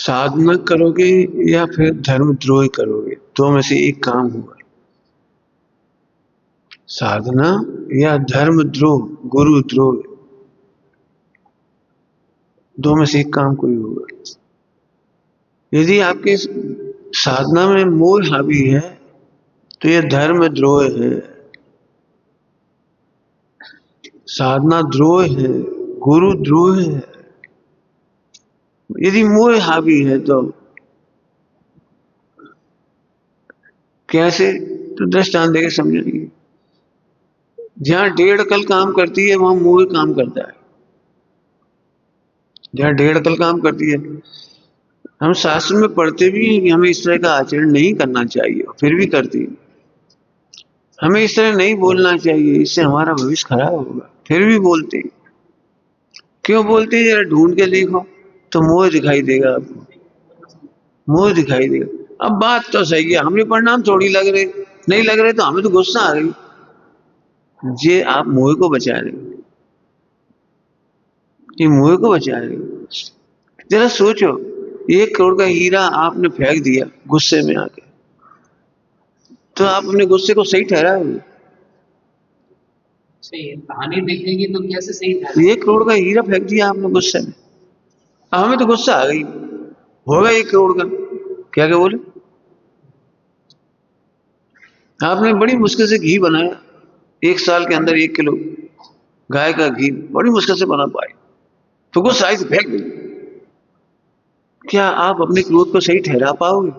साधना करोगे या फिर धर्मद्रोह करोगे, दो में से एक काम होगा। साधना या धर्मद्रोह, गुरुद्रोह, दो में से एक काम कोई होगा। यदि आपके साधना में मोह हावी है तो यह धर्मद्रोह है, साधना द्रोह है, गुरुद्रोह है। यदि मोह हावी है तो कैसे, तो दृष्टांत देके समझेंगे। जहां डेढ़ अकल काम करती है वहां मोह काम करता है। जहां डेढ़ अकल काम करती है, हम शास्त्र में पढ़ते भी हैं कि हमें इस तरह का आचरण नहीं करना चाहिए, फिर भी करती है। हमें इस तरह नहीं बोलना चाहिए, इससे हमारा भविष्य खराब होगा, फिर भी बोलते हैं। क्यों बोलते हैं, जरा ढूंढ के देखो तो मोह दिखाई देगा आपको, मोह दिखाई देगा। अब बात तो सही है, हमें परिणाम थोड़ी लग रहे, नहीं लग रहे तो हमें तो गुस्सा आ गई। ये आप मोह को बचा रहे हो, ये मोह को बचा रहे हो। जरा सोचो, 1 करोड़ का हीरा आपने फेंक दिया गुस्से में आके, तो आप अपने गुस्से को सही ठहराओगे? सही है, कहानी देखेंगे तो कैसे सही ठहरा। 1 करोड़ का हीरा फेंक दिया आपने गुस्से में, हमें तो गुस्सा आ गई, होगा 1 करोड़ का, क्या क्या बोले। आपने बड़ी मुश्किल से घी बनाया, 1 साल के अंदर 1 किलो गाय का घी बड़ी मुश्किल से बना पाए, तो गुस्सा आई तो फेंक दी। क्या आप अपने क्रोध को सही ठहरा पाओगे?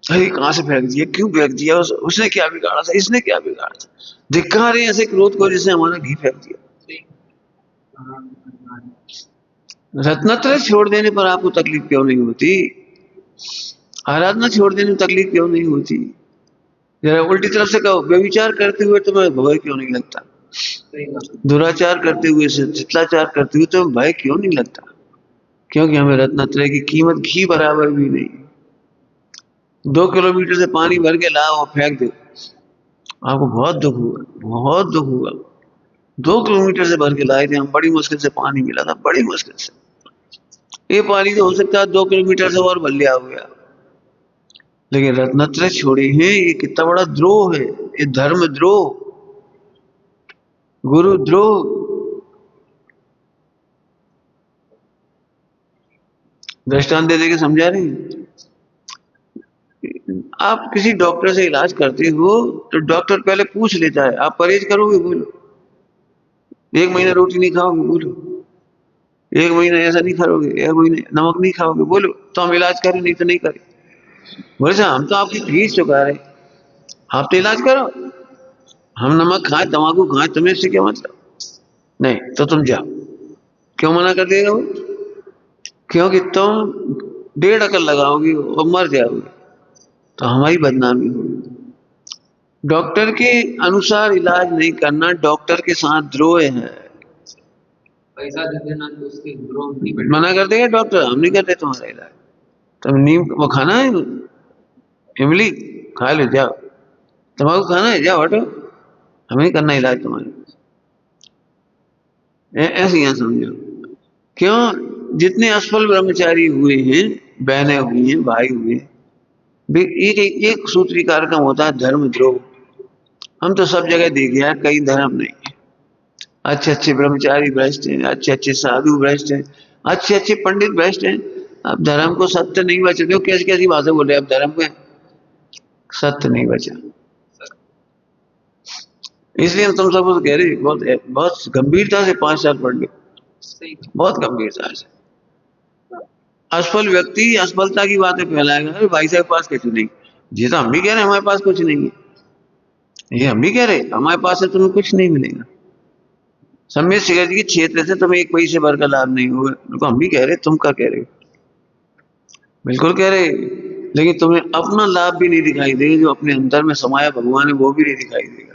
अरे कहां से फेंक दिया, क्यों फेंक दिया, उसने क्या बिगाड़ा था, इसने क्या बिगाड़ा था। धिक्कार है ऐसे क्रोध को जिसने हमारा घी फेंक दिया। रत्नत्रय छोड़ देने पर आपको तकलीफ क्यों नहीं होती? आराधना छोड़ देने में तकलीफ क्यों नहीं होती? जरा उल्टी तरफ से कहो, व्यभिचार करते हुए तुम्हें भय क्यों नहीं लगता? दुराचार करते हुए, शिष्टाचार करते हुए तुम्हें भय क्यों नहीं लगता? क्योंकि हमें रत्नत्रय की कीमत घी बराबर भी नहीं। 2 किलोमीटर से पानी भर के लाओ और फेंक दो, आपको बहुत दुख होगा, बहुत दुख होगा। 2 किलोमीटर से भर के लाए थे हम, बड़ी मुश्किल से पानी मिला था, बड़ी मुश्किल से। ये पानी तो हो सकता है 2 किलोमीटर से और भर लिया हो गया, लेकिन रत्नत्रय छोड़े हैं, ये कितना बड़ा द्रोह है, ये धर्म द्रोह, गुरु द्रोह। दृष्टांत दे देके समझा रहे हैं। आप किसी डॉक्टर से इलाज करते हो तो डॉक्टर पहले पूछ लेता है, आप परहेज करोगे, बोलो। 1 महीना रोटी नहीं खाओगे, बोलो। 1 महीना ऐसा नहीं करोगे, 1 महीने नमक नहीं खाओगे, बोलो, तो हम इलाज करें, नहीं तो नहीं करें। बोले साहब हम तो आपकी फीस चुका रहे, आप तो इलाज करो। हम नमक खाएं, तंबाकू खाएं, तुम्हें इससे क्या मतलब? नहीं तो तुम जाओ। क्यों मना कर देगा वो? क्योंकि तुम 1.5 अकल लगाओगी और मर जाओगे, तो हमारी बदनामी होगी। डॉक्टर के अनुसार इलाज नहीं करना डॉक्टर के साथ द्रोह है। पैसा दे देना तो उसके द्रोह नहीं मना कर देगा डॉक्टर, हम नहीं करते तुम्हारा इलाज। तुम नीम वो खाना है, इमली खा ले जाओ, तंबाकू खाना है, जाओ हटो, हमें नहीं करना इलाज तुम्हारे। ऐसे यहाँ समझो। क्यों? जितने असफल ब्रह्मचारी हुए हैं, बहनें हुई हैं, भाई हुए, एक सूत्री कार्यक्रम होता है धर्मद्रोह। हम तो सब जगह देख गया, कई धर्म नहीं है। अच्छे अच्छे ब्रह्मचारी भ्रष्ट हैं, अच्छे अच्छे साधु भ्रष्ट हैं, अच्छे अच्छे पंडित भ्रष्ट हैं। अब धर्म को सत्य नहीं बचा, क्यों? कैसी कैसी बातें बोल रहे हैं, अब धर्म में सत्य नहीं बचा। इसलिए तुम सब कह रहे बहुत बहुत गंभीरता से 5 साल पढ़ लो, बहुत गंभीरता से। असफल व्यक्ति असफलता की बातें फैलाएगा, अरे भाई साहब पास कुछ नहीं, जी तो हम भी कह रहे हैं हमारे पास कुछ नहीं है, ये हम भी कह रहे हमारे पास से तुम्हें कुछ नहीं मिलेगा, सम्य शिखर जी के क्षेत्र से तुम्हें 1 पैसे भर का लाभ नहीं होगा, तो हम भी कह रहे, तुम क्या कह रहे हो? बिल्कुल कह रहे, लेकिन तुम्हें अपना लाभ भी नहीं दिखाई देगा, जो अपने अंदर में समाया भगवान है वो भी नहीं दिखाई देगा।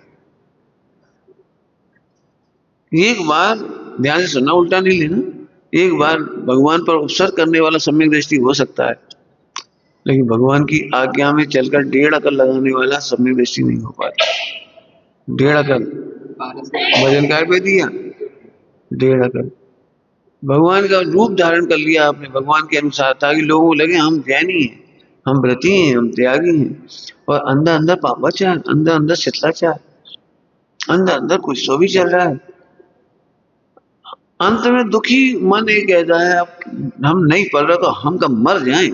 एक बार ध्यान से सुनना, उल्टा नहीं लेना। एक बार भगवान पर उपसर्ग करने वाला सम्यक दृष्टि हो सकता है, लेकिन भगवान की आज्ञा में चलकर 1.5 अकल लगाने वाला सम्यक दृष्टि नहीं हो पाता। 1.5 अकल भजनकार पे दिया, 1.5 अकल भगवान का रूप धारण कर लिया आपने भगवान के अनुसार, ताकि लोगों को लगे हम ज्ञानी हैं, हम व्रती हैं, हम त्यागी हैं। और अंदर अंदर पापाचार, अंदर अंदर शिष्टाचार, अंदर अंदर कुछ तो भी चल रहा है। अंत में दुखी मन ये कहता है अब हम नहीं पढ़ रहे तो हम कब मर जाएं।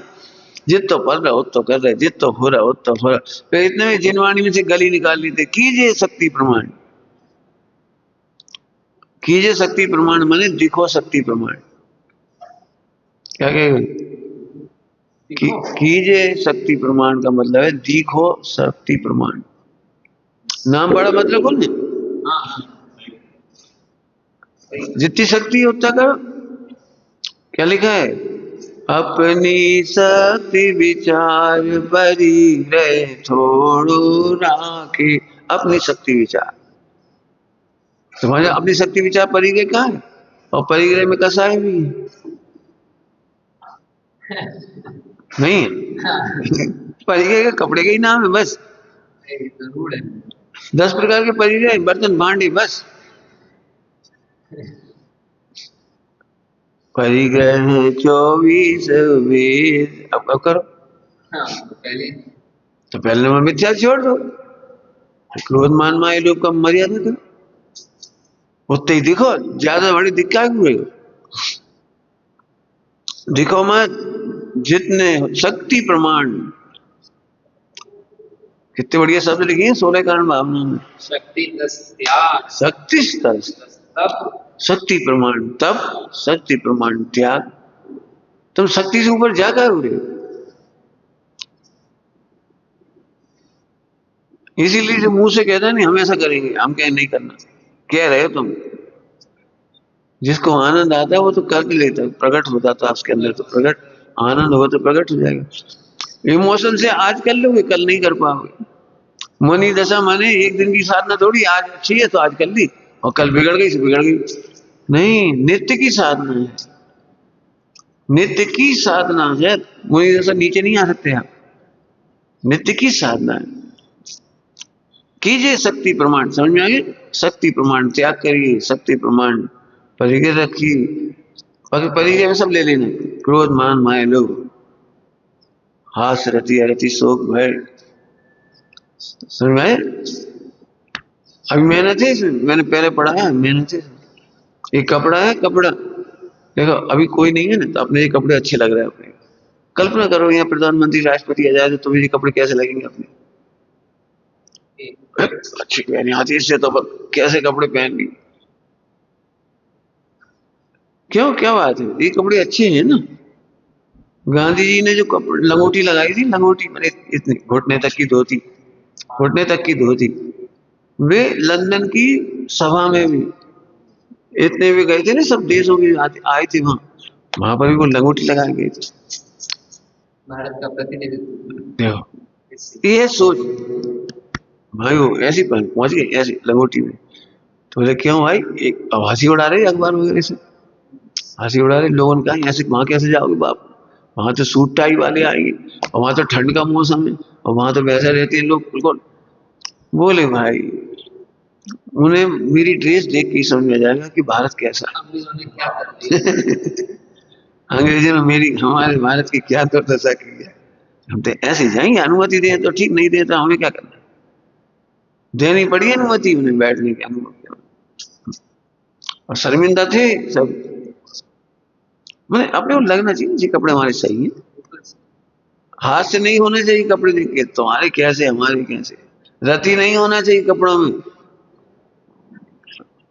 जित तो पढ़ रहा हो तो कर रहे, जित तो हो रहा हो तो हो रहा। फिर इतने में जिनवाणी में से गली निकाल ली थी, कीजिए शक्ति प्रमाण। कीजिए शक्ति प्रमाण माने दिखो शक्ति प्रमाण। क्या कहेगा? कीजिए शक्ति प्रमाण का मतलब है दिखो शक्ति प्रमाण। नाम बड़ा मतलब कौन है? जितनी शक्ति है उतना करो। क्या लिखा है? अपनी शक्ति विचार बरी रहे थोड़ो राखे। अपनी शक्ति विचार, तुम्हारे अपनी शक्ति विचार परिग्रह कहाँ है? और परिग्रह में कसाय भी नहीं है। परिग्रह के कपड़े का ही नाम है बस। 10 प्रकार के परिग्रह, बर्तन भांडे बस। परिग्रह 24 वेद। अब करो। तो पहले नंबर मिथ्या छोड़ दो, क्रोध मान माया लोभ का मर्यादा करो। उतने ही दिखो, ज्यादा बड़ी दिक्कत हुई। दिखो मत। जितने शक्ति प्रमाण, कितने बढ़िया शब्द लिखे हैं 16 कारण भावना में। शक्ति त्याग, शक्ति स्तर, शक्ति प्रमाण तप, शक्ति प्रमाण त्याग। तुम शक्ति से ऊपर जा कर रहे हो। इसीलिए जो मुंह से कहते हैं नहीं हम ऐसा करेंगे, हम कहें नहीं करना, कह रहे हो तुम। जिसको आनंद आता है वो तो कर भी लेता है, प्रकट हो जाता है उसके अंदर। तो प्रकट आनंद हो तो प्रकट हो जाएगा। इमोशन से आज कर लोगे, कल नहीं कर पाओगे। मनी दशा माने एक दिन की साधना थोड़ी, आज अच्छी है तो आज कर ली और कल बिगड़ गई तो बिगड़ गई। नहीं, नित्य की साधना है, नित्य की साधना है। मनी दशा नीचे नहीं आ सकते आप, नित्य की साधना है। कीजिए शक्ति प्रमाण, समझ में आ गया? शक्ति प्रमाण त्याग करिए, शक्ति प्रमाण परिग्रह रखिए। परिग्रह में सब ले लेना, क्रोध मान माया लोभ, हास रति अरति शोक भय। समझ में आया? अभी मेहनत है इसमें, मैंने पहले पढ़ा है, मेहनत है। एक कपड़ा है, कपड़ा देखो अभी कोई नहीं है ना, तो अपने ये कपड़े अच्छे लग रहे हैं अपने। कल्पना करो यहाँ प्रधानमंत्री राष्ट्रपति आ जाए तो तुम्हें ये कपड़े कैसे लगेंगे अपने? अच्छी पहनी आती, इससे तो कैसे कपड़े पहन ली। क्यों, क्या बात है? ये कपड़े अच्छे हैं ना। गांधी जी ने जो कपड़े लंगोटी लगाई थी, लंगोटी मैंने इतनी घुटने तक की धोती, घुटने तक की धोती, वे लंदन की सभा में भी इतने भी गए थे ना, सब देशों के आए थे वहां पर भी वो लंगोटी लगाए गए थे। भारत का प्रतिनिधित्व देखो ये सोच भाई, वो ऐसी पहुंच गई ऐसी लंगोटी में। तो बोले क्यों भाई? एक हंसी उड़ा रहे अखबार वगैरह से, हंसी उड़ा रहे लोगों ने कहा ऐसे वहां कैसे जाओगे बाप, वहां तो सूट टाई वाले आएंगे और वहां तो ठंड का मौसम है और वहां तो वैसे रहते हैं लोग बिल्कुल। बोले भाई उन्हें मेरी ड्रेस देख के समझ में जाएगा कि भारत कैसा है। अंग्रेजों ने मेरी हमारे भारत की क्या दुर्दशा की है। हम तो ऐसे जाएंगे, अनुमति दें तो ठीक, नहीं दें तो हमें क्या करना। देनी पड़ी अनुमति उन्हें बैठने की अनुमति, और शर्मिंदा थे सब। मैंने अपने को लगना चाहिए जी कपड़े हमारे सही हैं, हाथ से नहीं होने चाहिए कपड़े देख के तुम्हारे कैसे हमारे कैसे। रति नहीं होना चाहिए कपड़ों में,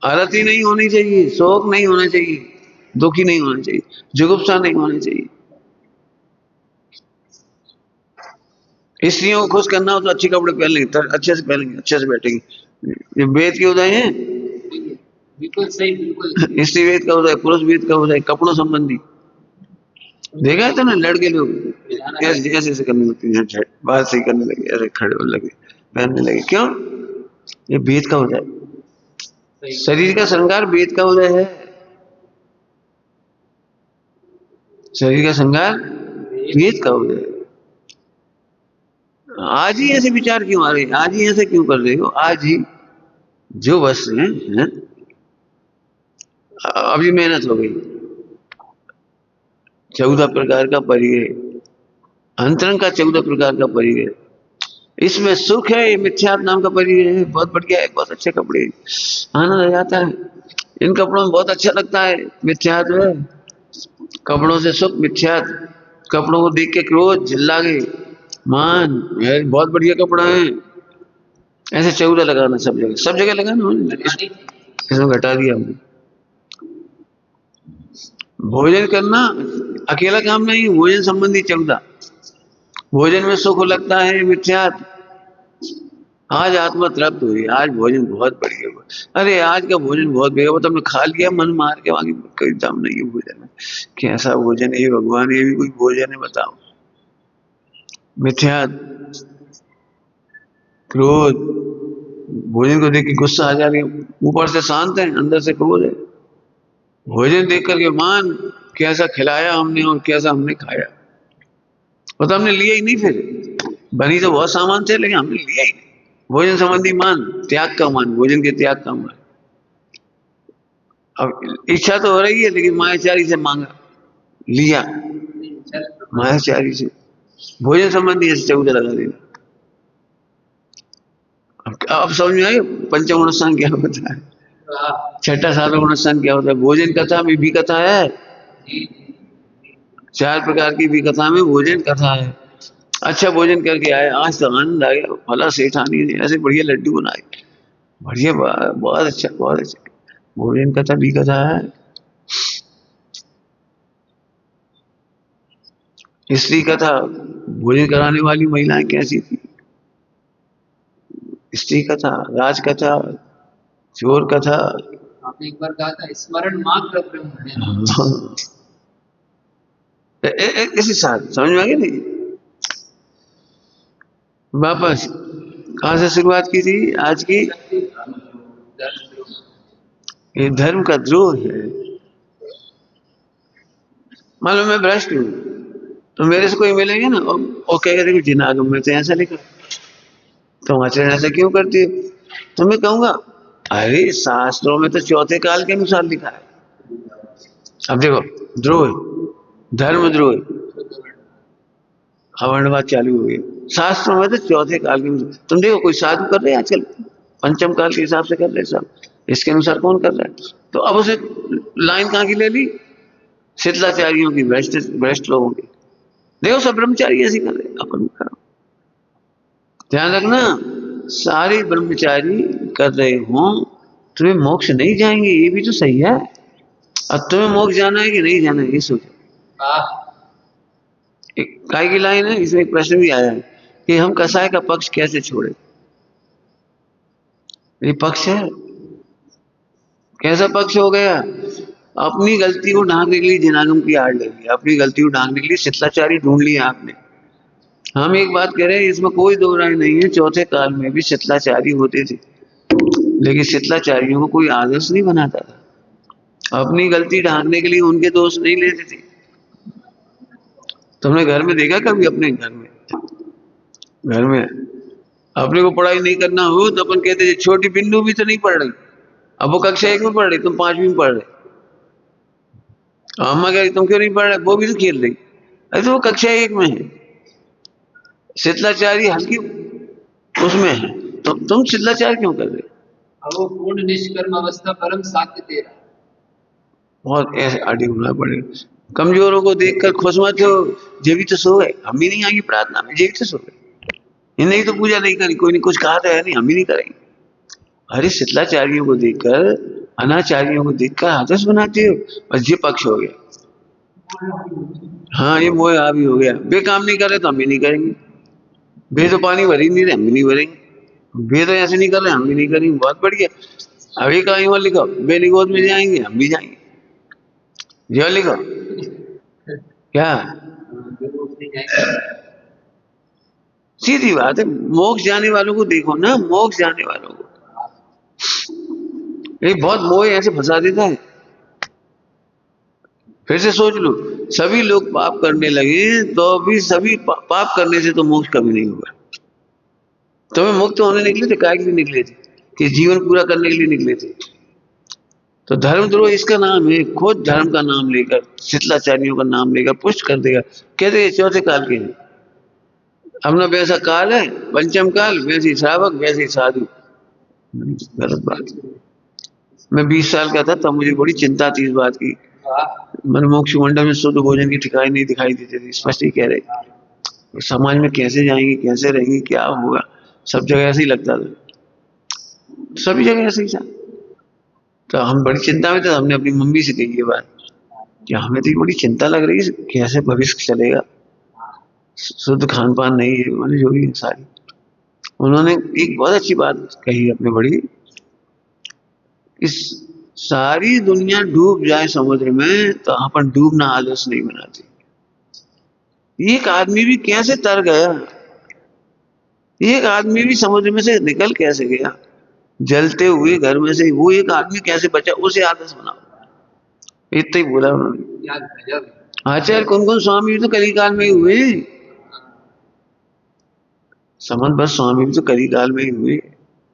अरति नहीं होनी चाहिए, शोक नहीं होना चाहिए, दुखी नहीं होना चाहिए, जुगुप्सा नहीं होनी चाहिए। स्त्रियों को खुश करना हो तो अच्छे कपड़े पहन लेंगे, अच्छे से पहनेंगे, अच्छे से बैठेंगे। ये वेद के उदय है, बिल्कुल सही, बिल्कुल। स्त्री वेद का उदय, पुरुष वेद का उदय, कपड़ों संबंधी देखा है तो ना, लड़के लोग ऐसे ऐसे करने लगते हैं, बात सही करने लगे, ऐसे खड़े होने लगे, पहनने लगे। क्यों? ये वेद का उदय, शरीर का श्रृंगार वेद का उदय है। शरीर का श्रृंगार वेद का उदय है। आज ही ऐसे विचार क्यों आ रहे हैं? आज ही ऐसे क्यों कर रहे हो? आज ही जो वस्त्र है? अभी मेहनत हो गई, 14 प्रकार का परिग्रह, अंतरंग का 14 प्रकार का परिग्रह। इसमें सुख है, ये मिथ्यात्व नाम का परिग्रह है, बहुत बढ़िया है, बहुत अच्छे कपड़े, आनंद आ जाता है इन कपड़ों में, बहुत अच्छा लगता है। मिथ्यात्व है, कपड़ों से सुख मिथ्यात्व, कपड़ों को देख के क्रोध, जिल्ला गए, मान, ये बहुत बढ़िया कपड़ा है, ऐसे 14 लगाना सब जगह, सब जगह लगाना। इसमें घटा दिया हमने। भोजन करना अकेला काम नहीं, भोजन संबंधी 14। भोजन में सुख लगता है मिथ्यात्व। आज आत्मा तृप्त हुई, आज भोजन बहुत बढ़िया हुआ। अरे आज का भोजन बहुत बढ़िया, वो तुमने खा लिया मन मार के, वहां कोई दम नहीं है भोजन में। कैसा भोजन है भगवान, ये भी कोई भोजन है बताओ। मिथ्यात्व, क्रोध, भोजन को देख के गुस्सा आ जा रही है, ऊपर से शांत है अंदर से क्रोध है। भोजन देख करके मान, कैसा खिलाया हमने और कैसा हमने खाया, और तो हमने लिया ही नहीं। फिर बनी तो बहुत सामान थे लेकिन हमने लिया ही नहीं। भोजन संबंधी मान, त्याग का मान, भोजन के त्याग का मान। अब इच्छा तो हो रही है लेकिन मायाचारी से मांगा, लिया मायाचारी से। भोजन संबंधी ऐसे 14 लगा देना। अब समझ में आए पंचम गुणस्थान क्या होता है, छठा सातवां गुणस्थान क्या होता है। भोजन कथा में भी कथा है, 4 प्रकार की भी कथा में भोजन कथा है। अच्छा भोजन करके आए, आज तो आनंद आ गया, फला सेठानी ने ऐसे बढ़िया लड्डू बनाए, बढ़िया, बहुत अच्छा, बहुत अच्छा। भोजन कथा भी कथा है। स्त्री कथा, भोजन कराने वाली महिलाएं कैसी थी। स्त्री कथा, राज कथा, चोर कथा। आपने एक बार कहा था स्मरण मात्र ब्रह्म है। इसी साथ समझ में आ गया नहीं। वापस कहां से शुरुआत की थी आज की। ये धर्म का द्रोह है। मान लो मैं भ्रष्ट हूं, तो मेरे से कोई मिलेंगे ना और कहेगा देखो जिनागम में तो ऐसा लिखा, तुम आचरण ऐसा क्यों करती हो, तो मैं कहूंगा अरे शास्त्रों में तो चौथे काल के अनुसार लिखा है। अब देखो द्रोह, धर्म द्रोह, अवर्णवाद चालू हो गया। शास्त्रों में तो चौथे काल के अनुसार, तुम देखो कोई साधु कर रहे हैं आजकल, पंचम काल के हिसाब से कर रहे सब, इसके अनुसार कौन कर रहा है। तो अब उसे लाइन कहां की ले ली, शीतलाचार्यों की, भ्रष्ट भ्रष्ट लोगों की। देखो सब ब्रह्मचारी ऐसे कर रहे, अपन करो। ध्यान रखना, सारे ब्रह्मचारी कर रहे हो, तुम्हें मोक्ष नहीं जाएंगे, ये भी तो सही है। अब तुम्हें मोक्ष जाना है कि नहीं जाना है, ये सोचो। एक काय की लाइन है, इसमें एक प्रश्न भी आया है कि हम कसाय का पक्ष कैसे छोड़े। ये पक्ष है, कैसा पक्ष हो गया, अपनी गलती को ढांकने के लिए जिनागम की आड़ ले लिया, अपनी गलती को ढांकने के लिए शितलाचारी ढूंढ लिया आपने। हम एक बात कह रहे हैं, इसमें कोई दो राय नहीं है, चौथे काल में भी शितलाचारी होते थे, लेकिन शितलाचारियों को कोई आदर्श नहीं बनाता था। अपनी गलती ढांकने के लिए उनके दोष नहीं लेते थे। तुमने घर में देखा कभी, अपने घर में अपने को पढ़ाई नहीं करना हो तो अपन कहते थे छोटी बिंदु भी तो नहीं पढ़ रही, अब वो कक्षा 1 में पढ़ रही, तुम 5वीं में पढ़ रहे। अम्मा कह रही तुम क्यों नहीं पढ़ रहे, वो भी तो खेल रही। अरे तो वो कक्षा 1 में है, शितलाचारी हल्की उसमें है, तो तुम शितलाचार क्यों कर रहे। अब वो पूर्ण निष्कर्म अवस्था परम साध्य दे रहा है। बहुत ऐसे आगे होना पड़ेगा। कमजोरों को देखकर खुश मत हो, जे भी तो सो गए, हम भी नहीं आएंगे प्रार्थना में, जे भी तो सो गए, इन्हें तो पूजा नहीं करी, कोई नहीं कुछ कहा तो है नहीं, हम भी नहीं करेंगे। अरे शितलाचार्यों को देखकर, अनाचार्यों को देखकर आदर्श बनाते हो, बस ये पक्ष हो गया। हाँ ये मोह आ भी हो गया, वे काम नहीं कर रहे तो हम भी नहीं करेंगे, वे तो पानी भर ही नहीं रहे हम भी नहीं भरेंगे, वे तो ऐसे नहीं कर रहे हम भी नहीं करेंगे। बहुत बढ़िया, अभी कहीं और लिखो वे निगोद में जाएंगे हम भी जाएंगे, जो लिखो क्या, सीधी बात है। मोक्ष जाने वालों को देखो ना, मोक्ष जाने वालों को ये बहुत मोह ऐसे फंसा देता है। फिर से सोच लो, सभी लोग पाप करने लगे तो भी सभी पाप करने से तो मोक्ष कभी नहीं होगा। तुम्हें मुक्त होने निकले थे, काय के लिए निकले थे, कि जीवन पूरा करने के लिए निकले थे। तो धर्मद्रोह इसका नाम है, खुद धर्म का नाम लेकर, शीतलाचार्यों का नाम लेकर पुष्ट कर देगा, कहते हैं चौथे काल के हैं। अपना वैसा काल है पंचम काल, वैसे श्रावक वैसे साधु। गलत बात। मैं 20 साल का था तब मुझे बड़ी चिंता थी इस बात की। मनमोक्ष मंडल में शुद्ध भोजन की ठिकाई नहीं दिखाई देती थी, स्पष्ट ही कह रहे। समाज में कैसे जाएंगे, कैसे रहेंगे, क्या होगा, सब जगह ऐसे ही लगता था, सभी जगह ऐसे ही था। तो हम बड़ी चिंता में थे, हमने अपनी मम्मी से कही ये बात कि हमें तो बड़ी चिंता लग रही है, कैसे भविष्य चलेगा, शुद्ध खान पान नहीं है, मैंने जो भी सारी। उन्होंने एक बहुत अच्छी बात कही अपने बड़ी, इस सारी दुनिया डूब जाए समुद्र में तो अपन डूबना आलस नहीं बनाते। एक आदमी भी कैसे तर गया, एक आदमी भी समुद्र में से निकल कैसे गया, जलते हुए घर में से वो एक आदमी कैसे बचा, उसे आदर्श बनाओ, इतना ही बोला उन्होंने। आचार्य कौन कौन स्वामी भी तो कली काल में ही हुए, समन बस स्वामी भी तो कली काल में ही हुए,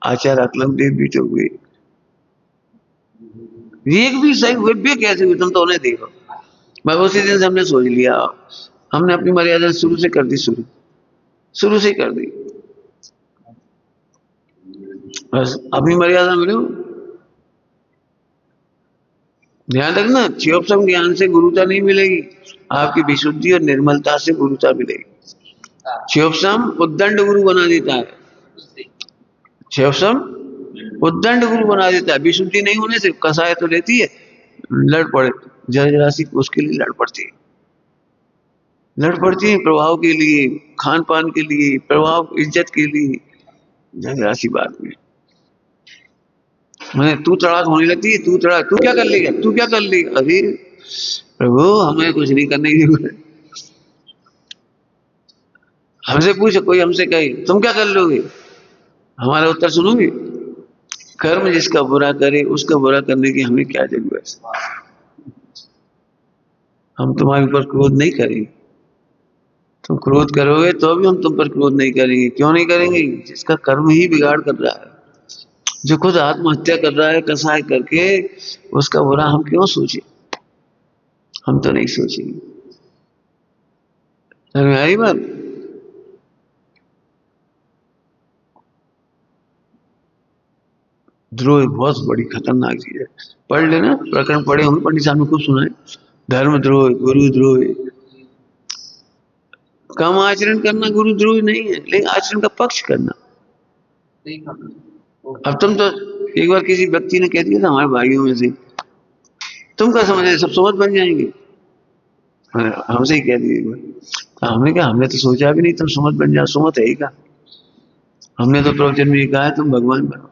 आचार्य अकलम देव भी तो हुए, एक भी सही हुए भी कैसे हुए, तुम तो उन्हें देखो। मैं उसी दिन से हमने सोच लिया, हमने अपनी मर्यादा शुरू से कर दी, शुरू से ही कर दी, बस अपनी मर्यादा मिलो। ध्यान रखना, क्षयोपम ज्ञान से गुरुता नहीं मिलेगी, आपकी विशुद्धि और निर्मलता से गुरुता मिलेगी। क्षयोपम उद्दंड गुरु बना देता है, क्षयोपम उद्दंड गुरु बना देता है, विशुद्धि नहीं होने से कसाय तो लेती है, लड़ पड़े, जरा सी उसके लिए लड़ पड़ती है, लड़ पड़ती है प्रभाव के लिए, खान पान के लिए, प्रभाव इज्जत के लिए, जरा सी बात में मैंने तू तड़ाक होने लगती है, तू तड़ाक, तू क्या कर लेगा, तू क्या कर लेगा, अरे प्रभु हमें कुछ नहीं करने की जरूरत, हमसे पूछो, कोई हमसे कहे तुम क्या कर लोगे, हमारा उत्तर सुनोगे। कर्म जिसका बुरा करे उसका बुरा करने की हमें क्या जरूरत है, हम तुम्हारे ऊपर क्रोध नहीं करेंगे, तुम क्रोध करोगे तो भी हम तुम पर क्रोध नहीं करेंगे, क्यों नहीं करेंगे, जिसका कर्म ही बिगाड़ कर रहा है, जो खुद आत्महत्या कर रहा है कसाय करके, उसका बुरा हम क्यों सोचे, हम तो नहीं सोचेंगे। समझ में आई बात। द्रोह बहुत बड़ी खतरनाक चीज है, पढ़ लेना, प्रकरण पढ़े होंगे, पंडित साहब ने खूब सुना है, धर्मद्रोह, गुरुद्रोह। कम आचरण करना गुरुद्रोह नहीं है, लेकिन आचरण का पक्ष करना। अब तुम तो एक बार किसी व्यक्ति ने कह दिया था हमारे भाइयों में से, तुम क्या समझ, सब समझ बन जाएंगे, हमसे ही कह दिए, तो हमने कहा हमने तो सोचा भी नहीं तुम समझ बन जाओ, सुमत है ही का, हमने तो प्रवचन में कहा है तुम भगवान बनो।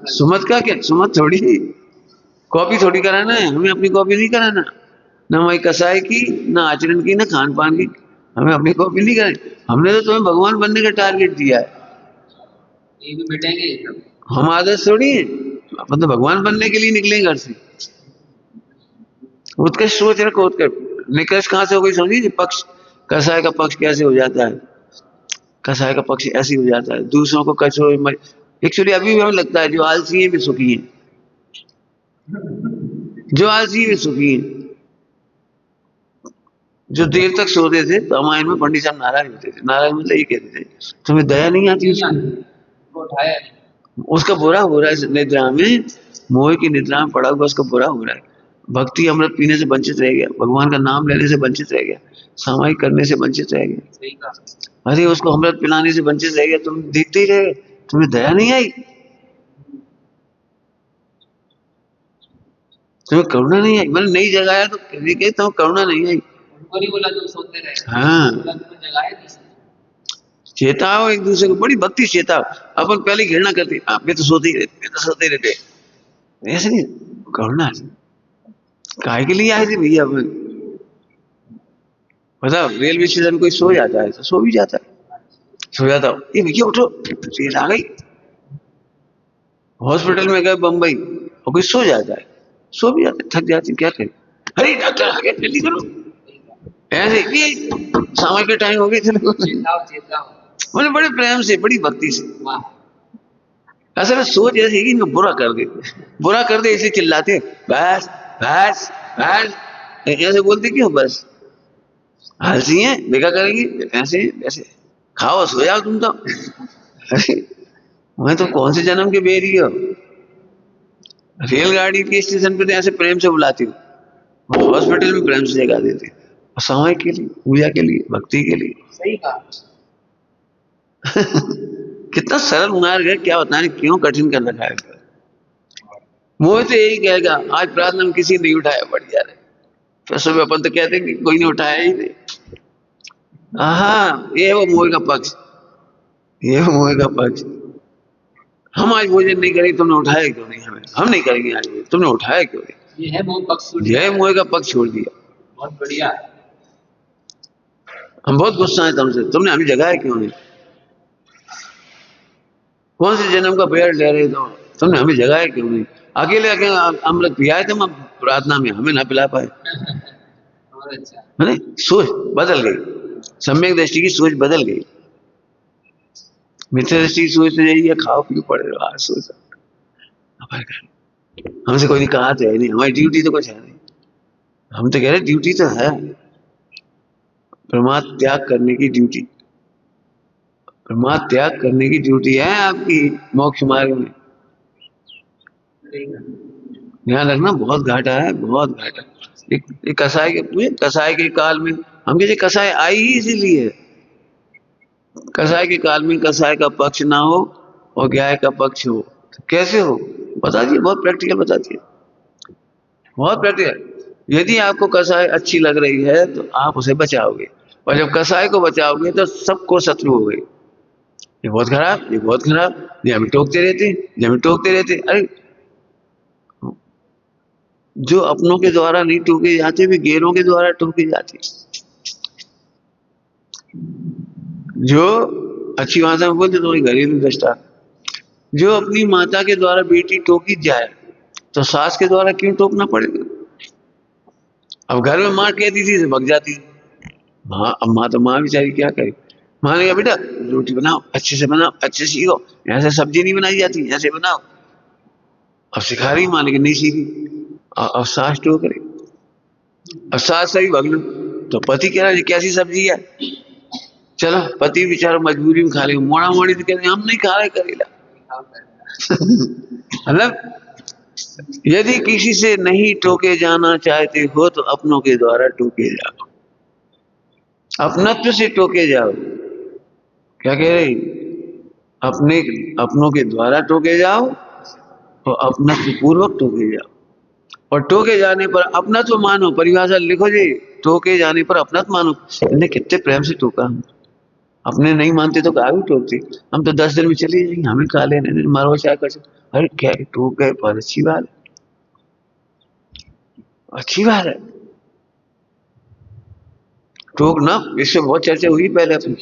सुमत का क्या, सुमत थोड़ी कॉपी थोड़ी कराना है, हमें अपनी कॉपी नहीं कराना, ना हमारी कसाई की, ना आचरण की, ना खान पान की, हमें अपनी कॉपी नहीं करानी, हमने तो तुम्हें भगवान बनने का टारगेट दिया है, ये भी मिटेंगे हम आदर्श थोड़ी है, अपन तो भगवान बनने के लिए निकले घर से। उत्कर्ष सोच रखो, उत्कर्ष निष्कर्ष कहां से हो गई समझिए, पक्ष कसाय का पक्ष कैसे हो जाता है, कसाय का पक्ष ऐसे हो जाता है, दूसरों को कचो, एक्चुअली अभी भी हमें लगता है जो आलसी है भी सुखी है, जो आलसी है सुखी है। जो देर तक सोते थे तो रामायण में पंडित साहब नाराज होते थे, नाराज मतलब ये कहते थे तुम्हें दया नहीं आती उसको, उसका बुरा हो रहा है निद्रा में, मोह की निद्रा में पड़ा हुआ उसका बुरा हो रहा है, भक्ति अमृत पीने से वंचित रह गया, भगवान का नाम लेने से वंचित रह गया, सामायिक करने से वंचित रह गया, अरे उसको अमृत पिलाने से वंचित रह गया, तुम देखते ही रहे, तुम्हें दया नहीं आई, तुम्हें करुणा नहीं आई, मैंने नहीं जगाया तो कहीं तुम्हें करुणा नहीं आई, बोला तुम सोते रहे, हाँ चेताओ एक दूसरे को, बड़ी भक्ति चेताओ, अपन पहले घृणा करते, वे तो सोते ही रहते, वे तो सोते रहते, ऐसे नहीं, करुणा काहे के लिए आए थे भैया, बताओ रेलवे स्टेशन कोई सो जाता है तो सो भी जाता है, सो जाता हो, ये भैया उठो, ट्रेन आ गई, हॉस्पिटल में गए बम्बई और कोई सो जाता है, सो भी जाते, थक जाते, क्या करें, अरे डॉक्टर आ गया जल्दी करो, ऐसे समय के टाइम हो गए, चलो मैंने बड़े प्रेम से, बड़ी भक्ति से, असल में सोच ऐसी है कि इनको बुरा कर दे, बुरा कर दे, इसे चिल्लाते बस बस बस, ऐसे बोलते क्यों? बस हंसी है, देखा करेंगी ऐसे ऐसे, खाओ सो जाओ तुम तो। अरे मैं तो कौन से जन्म के बेरी हो? रेलगाड़ी के स्टेशन पे तो ऐसे प्रेम से बुलाती हूँ, हॉस्पिटल में प्रेम से जगा देते हैं। और समय के लिए, पूजा के लिए, भक्ति के लिए। सही कहा। कितना सरल मार्ग है, क्या बताएं क्यों कठिन कर रखा है। मोहित तो यही कहेगा, आज प्रार्थना में किसी ने नहीं उठाया, बढ़िया रहे। फिर सुबह अपन तो कहते हैं कि कोई ने उठाया ही नहीं। हाँ, ये वो मोह का पक्ष, ये वो मोह का पक्ष। हम आज भोजन नहीं करेंगे, तुमने उठाया क्यों नहीं? हमें हम नहीं करेंगे आज भोजन, तुमने उठाया क्यों नहीं? ये है मोह पक्ष छूट ये गया। मोह का पक्ष छोड़ दिया। बहुत बढ़िया। हम बहुत गुस्सा है तुमसे, तुमने हमें जगाया क्यों नहीं? कौन से जन्म का पेड़ ले रहे हो? तुमने हमें जगाया क्यों नहीं? अकेले अकेले अमृत पियाए तुम अब प्रार्थना में, हमें ना पिला पाए। बहुत अच्छा। मैंने सोच बदल गई, सम्यक दृष्टि की सोच बदल गई। मित्र दृष्टि की सोच तो यही है, खाओ पियो पड़े रहो, आज सोच हमसे कोई कहा तो है नहीं, हमारी ड्यूटी तो कुछ है नहीं। हम तो कह रहे ड्यूटी तो है, प्रमाद त्याग करने की ड्यूटी, प्रमाद त्याग करने की ड्यूटी है आपकी मोक्ष मार्ग में। ध्यान रखना, बहुत घाटा है, बहुत घाटा। एक कसाई के काल में हम कहते कसाई आई ही इसीलिए, कसाई के काल में कसाई का पक्ष ना हो और गाय का पक्ष हो, तो कैसे हो? बता दिए, बहुत प्रैक्टिकल बता दिए, बहुत प्रैक्टिकल। यदि आपको कसाई अच्छी लग रही है तो आप उसे बचाओगे, और जब कसाई को बचाओगे तो सबको शत्रु हो गए। ये बहुत खराब, ये बहुत खराब, ये हमें टोकते रहते, ये हमें टोकते रहते। अरे जो अपनों के द्वारा नहीं टोके जाते, वे गैरों के द्वारा टोके जाते। जो अच्छी भाषा में बोलते तो घरेलू दृष्टा, जो अपनी माता के द्वारा बेटी टोकी जाए तो सास के द्वारा क्यों टोकना पड़ेगा? अब घर में माँ कहती थी तो भग जाती, माँ अब माँ तो माँ बेचारी क्या करे। माँ ने कहा बेटा रोटी बनाओ, अच्छे से बनाओ, अच्छे से सीखो, ऐसे सब्जी नहीं बनाई जाती, ऐसे बनाओ। अब सिखा रही माँ, लेकिन नहीं सीखी। अब सास टोक रही, अब सास सही भग लो तो पति कह रहा है कैसी सब्जी है, चलो पति बेचारा मजबूरी में खा ले, मोड़ा मोड़ी तो कहते हम नहीं खा रहे करेला। मतलब यदि किसी से नहीं टोके जाना चाहते हो तो अपनों के द्वारा टोके जाओ, अपनत्व से टोके जाओ। क्या कह रही? अपने अपनों के द्वारा टोके जाओ और अपनत्व पूर्वक टोके जाओ, और टोके जाने पर अपनत्व मानो। परिभाषा लिखो जी, टोके जाने पर अपनत्व मानो। इन्हें कितने प्रेम से टोका, हम अपने नहीं मानते तो कहा भी टोकते, हम तो 10 दिन में चले जाएंगे, हमें खा लेने मारो क्या कर। अरे क्या टोक गए, बहुत अच्छी बात है, अच्छी बात है। टोकना, इससे बहुत चर्चा हुई पहले अपनी,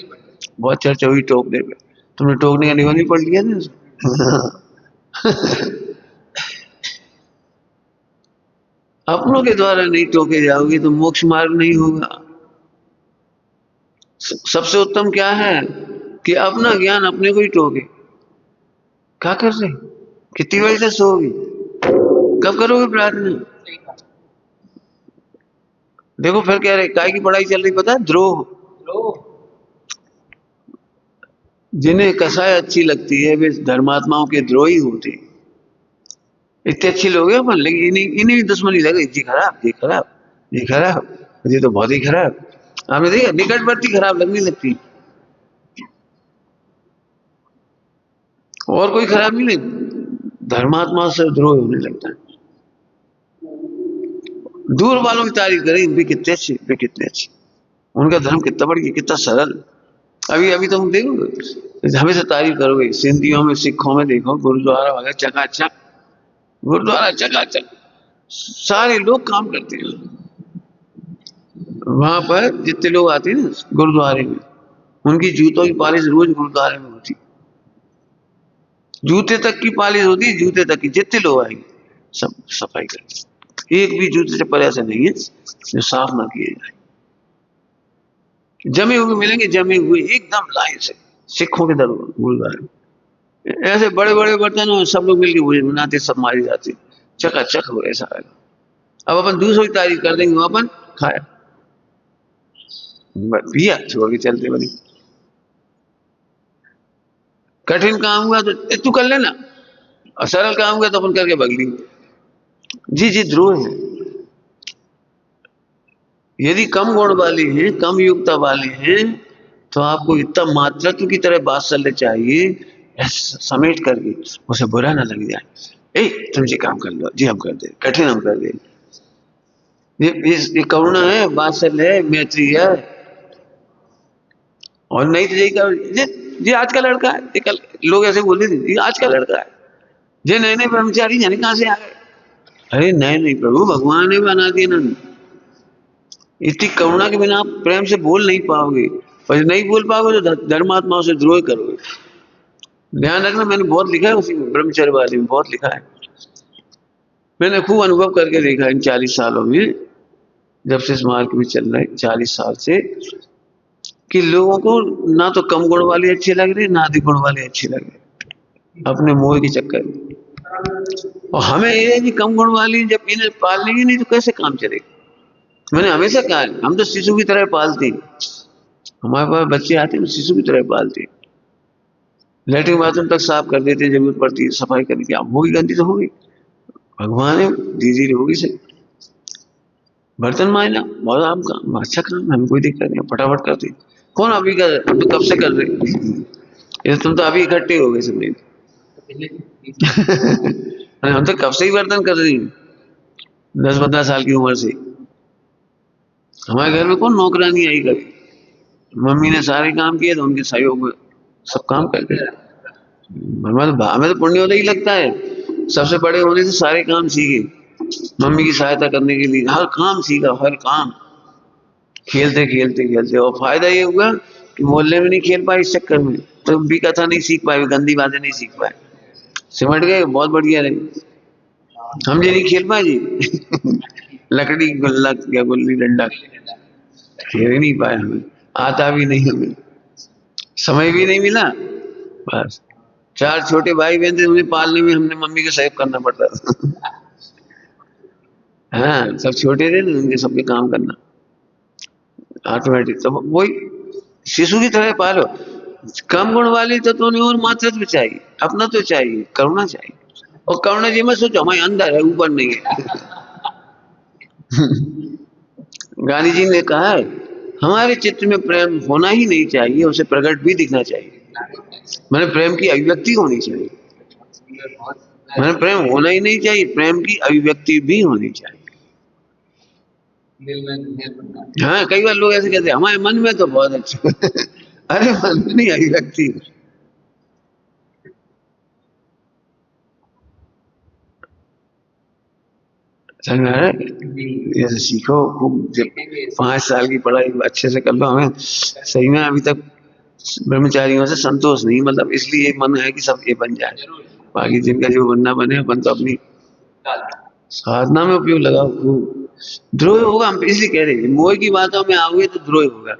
बहुत चर्चा हुई टोकने पे। तुमने टोकने का निबंध भी पढ़ लिया ना। अपनों के द्वारा नहीं टोके जाओगे तो मोक्ष मार्ग नहीं होगा। सबसे उत्तम क्या है कि अपना ज्ञान अपने को ही टोके। क्या कर रहे, कितनी बजे से सोओगे, कब करोगे प्रार्थना? देखो फिर कह रहे काय की पढ़ाई चल रही, पता है? द्रोह। जिन्हें कसाई अच्छी लगती है वे धर्मात्माओं के द्रोही होते। इतने अच्छे लोग हैं अपन, लेकिन इन्हीं भी दुश्मनी लगे, जी खराब, ये खराब, ये खराब, ये तो बहुत ही खराब। हमें देखिए निकटवर्ती खराब लगने लगती, और कोई खराब नहीं लगती, धर्मात्मा से द्रोह होने लगता है। दूर वालों की तारीफ करें, वे कितने अच्छे, वे कितने अच्छे, उनका धर्म कितना बढ़िया, कितना सरल। अभी अभी तुम देखो, हमेशा तारीफ करोगे। सिंधियों में, सिखों में देखो, गुरुद्वारा वगैरह चकाचक, गुरुद्वारा चकाचक, सारे लोग काम करते हैं वहां पर। जितने लोग आते हैं ना गुरुद्वारे में, उनकी जूतों की पॉलिश रोज गुरुद्वारे में होती, जूते तक की पॉलिश होती, जूते तक की। जितने लोग आएंगे सब सफाई करते, एक भी जूते चप्पल ऐसे नहीं है जो साफ ना किए जाए। जमे हुए मिलेंगे, जमे हुए एकदम लाइन से, सिखों के दरबार गुरुद्वारे में ऐसे बड़े बड़े बर्तन हो, सब लोग मिलके भोजन बनाते, सब मारी जाती, चकाचक हो ऐसा है। अब अपन दूसरों की तारीफ कर देंगे, वो अपन खाया पिया छोड़ के चलते बनी। कठिन काम हुआ तो तू कर लेना, और सरल काम हुआ तो अपन करके भाग ली। जी जी ध्रुव है। यदि कम गुण वाले हैं, कम योग्यता वाले हैं, तो आपको इतना मातृत्व की तरह बात चलने चाहिए, समेट करके उसे बुरा ना लग जाए। तुम जी काम कर लो, जी हम कर दे, कठिन हम कर दे। ये करुणा है, वात्सल्य है, मैत्री है। और नहीं तो यही कर ये आज का लड़का है, ये कल लोग ऐसे बोलते थे, ये आज का लड़का है, ये नए नए ब्रह्मचारी जाने कहां से आ गए। अरे नए नहीं प्रभु, भगवान ने बना दिया ना। इतनी करुणा के बिना आप प्रेम से बोल नहीं पाओगे, और नहीं बोल पाओगे तो धर्मात्माओं से द्रोह करोगे। ध्यान रखना, मैंने बहुत लिखा है उसी में, ब्रह्मचर्य वाले में बहुत लिखा है। मैंने खूब अनुभव करके देखा इन 40 सालों में, जब से इस मार्ग में चल रहे 40 साल से, कि लोगों को ना तो कम गुण वाले अच्छे लग रहे, ना अधिक गुण वाले अच्छे लग रहे, अपने मोह के चक्कर में। और हमें ये है कि कम गुण वाली जब इन्हें पाल लेंगे नहीं तो कैसे काम चलेगा। मैंने हमेशा कहा है, हम तो शिशु की तरह पालते हैं। हमारे पास बच्चे आते हैं, शिशु की तरह पालते हैं। लेटरिन बाथरूम तक साफ कर देते हैं, जरूरत पड़ती है सफाई करने की। अब होगी गंदी तो होगी, भगवान है, धीरे धीरे होगी सही। बर्तन मांजना बहुत आम काम, अच्छा काम, हमें कोई दिक्कत नहीं, फटाफट करते। कौन अभी कर, हम तो कब से कर रहे। ये तुम तो अभी इकट्ठे हो गए सब। हम तो कब से ही बर्तन कर रही हैं, 10-15 साल की उम्र से। हमारे घर में कौन नौकरानी आई कभी, मम्मी ने सारे काम किए तो उनके सहयोग में सब काम कर दिया। हमें तो पुण्योदय ही लगता है, सबसे बड़े होने से सारे काम सीखे, मम्मी की सहायता करने के लिए हर काम सीखा, हर काम, खेलते खेलते खेलते। और फायदा ये हुआ कि मोहल्ले में नहीं खेल पाए इस चक्कर में, तो भी कथा नहीं सीख पाए, गंदी बातें नहीं सीख पाए, सिमट गए, बहुत बढ़िया रहे। हम ये नहीं खेल पाए जी। लकड़ी गुल्ला या गुल्ली डंडा खेल ही नहीं पाए, हमें आता भी नहीं, हमें समय भी नहीं मिला। बस 4 छोटे भाई बहन थे, उन्हें पालने में हमने मम्मी का सहयोग करना पड़ता था। हाँ सब छोटे थे ना, उनके सबके काम करना ऑटोमेटिक। तो वही शिशु की तरह पालो। कम गुण वाली तो तुम्हें और मातृत्व चाहिए, अपना तो चाहिए, करुणा चाहिए। और करुणा जी में सोचो हमारे अंदर है, ऊपर नहीं है। गांधी जी ने कहा है, हमारे चित्त में प्रेम होना ही नहीं चाहिए, उसे प्रकट भी दिखना चाहिए। मैंने प्रेम की अभिव्यक्ति होनी चाहिए, मैंने प्रेम होना ही नहीं चाहिए, प्रेम की अभिव्यक्ति भी होनी चाहिए। हाँ कई बार लोग ऐसे कहते हैं, हमारे मन में तो बहुत अच्छा। अरे मन में नहीं, अभिव्यक्ति। ऐसे सीखो खूब, जब 5 साल की पढ़ाई अच्छे से कर लो। हमें सही में अभी तक ब्रह्मचारियों से संतोष नहीं, मतलब इसलिए मन है कि सब ये बन जाए, बाकी जिनका जो बनना बने, अपन तो अपनी साधना में उपयोग लगाओ। द्रोह होगा, हम इसलिए कह रहे हैं, मोह की बातों में आओगे तो द्रोह होगा।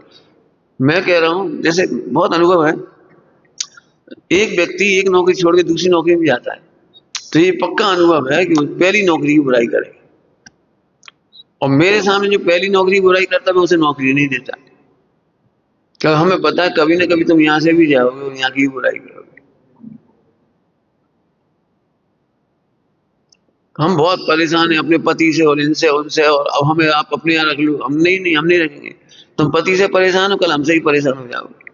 मैं कह रहा हूं, जैसे बहुत अनुभव है, एक व्यक्ति एक नौकरी छोड़ के दूसरी नौकरी में जाता है, तो ये पक्का अनुभव है कि वो पहली नौकरी की बुराई करेगा। और मेरे सामने जो पहली नौकरी की बुराई करता है, मैं उसे नौकरी नहीं देता, क्योंकि हमें पता है कभी ना कभी तुम यहां से भी जाओगे और यहाँ की भी बुराई करोगे। हम बहुत परेशान हैं अपने पति से और इनसे उनसे, और अब हमें आप अपने यहाँ रख लो। हम नहीं, हम नहीं रखेंगे। तुम पति से परेशान हो, कल हमसे ही परेशान हो जाओगे।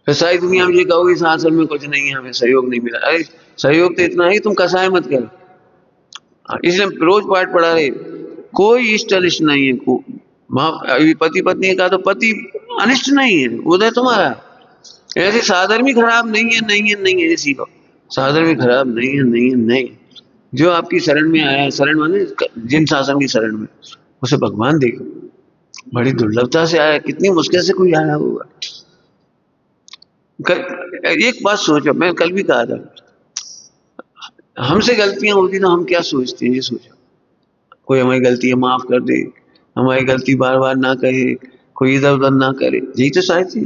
फिर सारी दुनिया में ये कहोगे इस आश्रम में कुछ नहीं है, हमें सहयोग नहीं मिला। अरे सहयोग तो इतना है कि तुम कसाय मत करो। इसलिए रोज पाठ पढ़ा रहे, कोई इष्ट अनिष्ट नहीं है। पति पत्नी का तो पति अनिष्ट नहीं है, उदय तुम्हारा। ऐसे साधर्मी खराब नहीं है, नहीं है, नहीं है, ये सीखो। साधर्मी खराब नहीं है, नहीं है, नहीं। जो आपकी शरण में आया, शरण माने जिन शासन की शरण में, उसे भगवान देखो। बड़ी दुर्लभता से आया, कितनी मुश्किल से कोई आया होगा। एक बात सोचो, मैं कल भी कहा था, हमसे गलतियां होती तो हम क्या सोचते हैं, ये सोचो। कोई हमारी गलती है माफ कर दे, हमारी गलती बार बार ना कहे, कोई इधर उधर ना करे, यही तो शायद थी।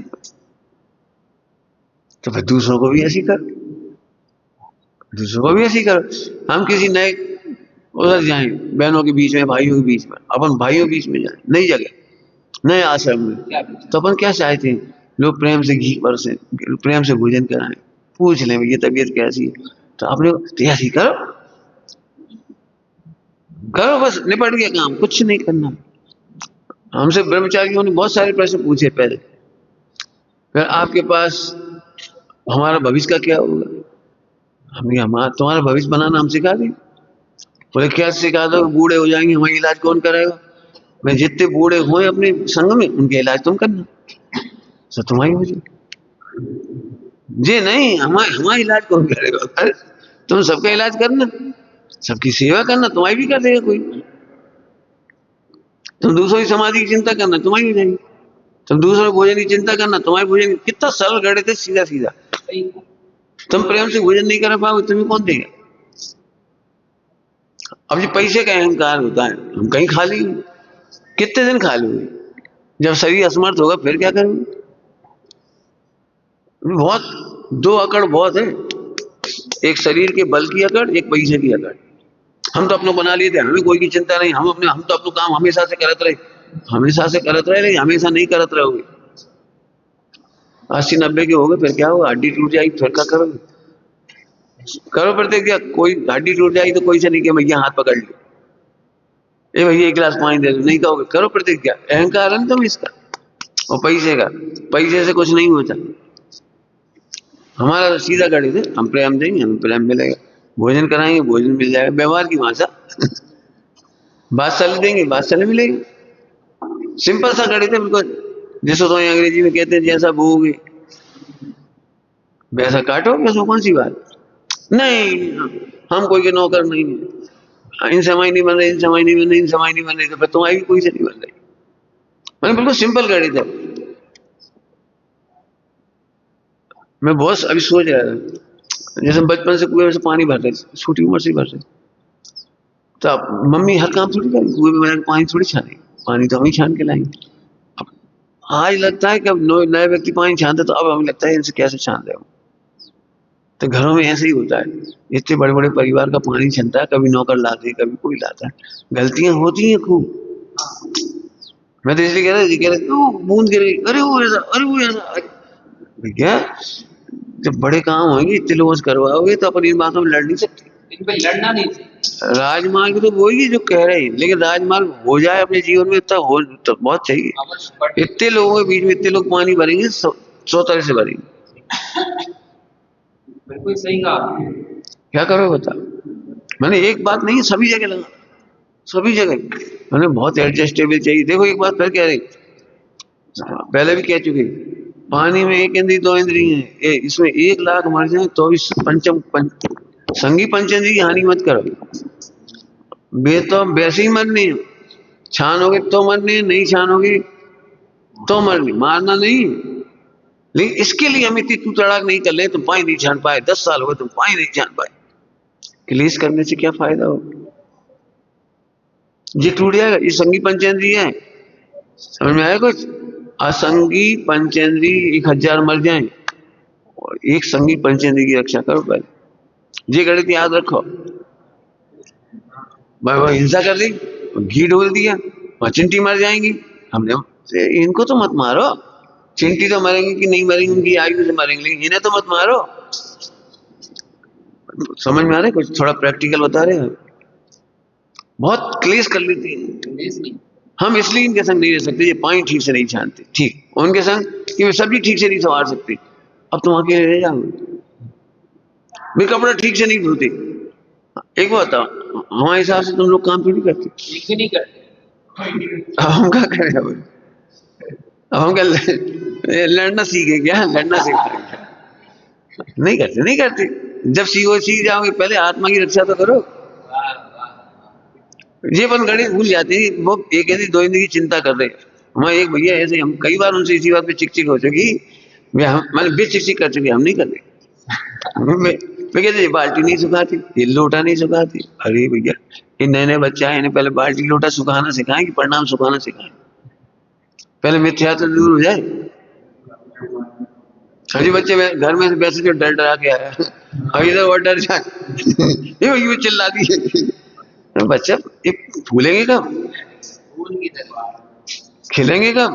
तो फिर दूसरों को भी ऐसी कर। दूसरों को भी ऐसे ही करो। हम किसी नए उधर जाएं, बहनों के बीच में, भाइयों के बीच में, अपन भाइयों के बीच में जाए, नई जगह, नए आश्रम में, तो अपन क्या चाहते हैं, लोग प्रेम से घी बरसे, प्रेम से भोजन कराएं, पूछ लें ये तबीयत कैसी है, तो आपने तो ऐसे ही करो, करो बस, निपट गया काम, कुछ नहीं करना। हमसे ब्रह्मचारियों ने बहुत सारे प्रश्न पूछे पहले, फिर आपके पास हमारा भविष्य का क्या होगा, हमने हमारा तुम्हारा भविष्य बनाना हम सिखा दें। बोले क्या सिखा दो, बूढ़े हो जाएंगे, हमारा इलाज कौन कराएगा। मैं जितने बूढ़े हुए अपने संग में, उनके इलाज तुम करना, सब तुम्हारी हो जाए। जी नहीं, हमारा हमारा इलाज कौन करेगा, अरे तुम सबका इलाज करना, सबकी सेवा करना, तुम्हारी भी कर देगा कोई। तुम दूसरों की समाधि की चिंता करना, तुम्हारी हो जाएगी। तुम दूसरों के भोजन की चिंता करना, तुम्हारी भोजन। कितना सरल गणित है, सीधा सीधा। तुम प्रेम से भोजन नहीं कर पाओगे, तुम्हें कौन देगा। अब ये पैसे का अहंकार होता है, हम कहीं खा लेंगे, कितने दिन खा लोगे, जब शरीर असमर्थ होगा फिर क्या करोगे। बहुत, दो अकड़ बहुत है, एक शरीर के बल की अकड़, एक पैसे की अकड़। हम तो अपना बना लिए थे, हमें कोई की चिंता नहीं, हम तो अपना काम हमेशा से करते रहे, हमेशा से करते रहे, हमेशा नहीं करते रहोगे। 80-90 के हो गए फिर क्या होगा, हड्डी टूट जाएगी, फिर क्या करोगे। करो प्रतिज्ञा, कोई हड्डी टूट जाएगी तो कोई से नहीं कि भैया हाथ पकड़ लो, ए भैया एक गिलास पानी दे दो, नहीं कहोगे। करो प्रतिज्ञा, अहंकार है ना तुम इसका, और पैसे का, पैसे से कुछ नहीं होता। हमारा सीधा गणित है, हम प्रेम देंगे, हमें प्रेम मिलेगा, भोजन कराएंगे, भोजन मिल जाएगा, व्यवहार की भाषा बात चल देंगे, बात चले मिलेगी। सिंपल सा गणित है बिल्कुल, जिसको तो अंग्रेजी में कहते हैं जैसा बोओगे वैसा काटोगे, उसमें कौन सी बात। नहीं, हम कोई के नौकर नहीं है, इन समय नहीं बन रहे, इन समय नहीं बन रहे, इन समय नहीं बन रहे, तो फिर तुम्हारी भी कोई से नहीं बन रही। मैंने बिल्कुल सिंपल गणित है। मैं बहुत अभी सोच रहा था, जैसे बचपन से कुएं में से पानी भरते, छोटी उम्र से ही भरते, तो अब मम्मी हर काम थोड़ी करेगी, कुएं में पानी थोड़ी छानेगी, पानी तो हम ही छान के लाएंगे। आज लगता है कि अब नए व्यक्ति पानी छानते, तो अब हमें लगता है इनसे कैसे छान रहे हो। तो घरों में ऐसे ही होता है, इतने बड़े बड़े परिवार का पानी छनता है, कभी नौकर लाते हैं, कभी कोई लाता है, गलतियां होती हैं खूब। मैं तो इसलिए कह रहा बूंद गिर गई, अरे वो ऐसा, अरे वो ऐसा। भैया जब बड़े काम होंगे, इतने लोगों से करवाओगे, तो अपन इन बातों में लड़ नहीं सकते, इन पे लड़ना नहीं चाहिए। राजमार्ग तो वही जो कह रहे हैं, लेकिन राजमार्ग हो जाए अपने जीवन में, इतना हो तो बहुत चाहिए। इतने लोगों के बीच में इतने लोग पानी भरेंगे, 100 तरह से भरेंगे। बिल्कुल सही कहा। क्या करो बता। मैंने एक बात नहीं, सभी जगह लगा, सभी जगह मैंने बहुत एडजस्टेबल चाहिए। देखो एक बात फिर कह रही, पहले भी कह चुके, पानी में एक इंद्री दो इंद्री है, इसमें 1 लाख मर जाए तो इस संगी पंचेंद्री की हानि मत करो। वे तो वैसे ही मरनी है, छानोगे तो मरनी, नहीं छानोगे तो मरनी, मारना नहीं। लेकिन इसके लिए हम इतनी तू तड़ाक नहीं कर ले, तुम पानी नहीं छान पाए, 10 साल हो गए तुम पानी नहीं छान पाए, क्लेश करने से क्या फायदा हो। ये टूट जाएगा, ये संगी पंचेंद्री है, समझ में आया कुछ। असंगी पंचेंद्री 1000 मर जाएं, और एक संगी पंचेंद्री की रक्षा करो पहले। ये गणित याद रखो। भाई हिंसा कर दी, घी ढोल दिया, वहां चिंटी मर जाएंगी, हमने इनको तो मत मारो। चिंटी तो मरेंगी कि नहीं मरेंगी, उनकी आयु से मरेंगे, लेकिन इन्हें तो मत मारो। समझ में आ रहा है कुछ, थोड़ा प्रैक्टिकल बता रहे हैं। बहुत क्लेश कर लेती है। हम इसलिए इनके संग नहीं रह सकते, ये पानी ठीक से नहीं छानते, ठीक उनके संग कि वे सब्जी ठीक से नहीं संवार सकते, अब तुम अकेले रह जाओगे। वे कपड़ा ठीक से नहीं धोते। एक बात बताओ, हमारे हिसाब से तुम लोग काम थोड़ी करते, ठीक से नहीं करते। अब हम क्या करें, अब हम क्या लड़ना सीखे क्या, लड़ना सीखे नहीं करते, नहीं करते। जब सीख जाओगे, पहले आत्मा की रक्षा तो करो। ये अपन गणित भूल जाते हैं, वो एक ऐसी 2 इंद्री की चिंता कर रहे हैं। हमारे एक भैया ऐसे, हम कई बार उनसे इसी बात पे चिक हो चुकी, मैंने भी चिक कर चुकी, हम नहीं कर रहे। मैं कहते बाल्टी नहीं सुखाती, ये लोटा नहीं सुखाती। अरे भैया ये नए बच्चा है, इन्हें पहले बाल्टी लोटा सुखाना सिखाएं कि प्रणाम सुखाना सिखाएं, पहले मिथ्या तो दूर हो जाए। अरे बच्चे घर में वैसे जो डर डरा के आया, अभी तो वो डर जाए। ये चिल्ला दिए। बच्चा ये फूलेंगे कब, फूल की तरह खिलेंगे कब?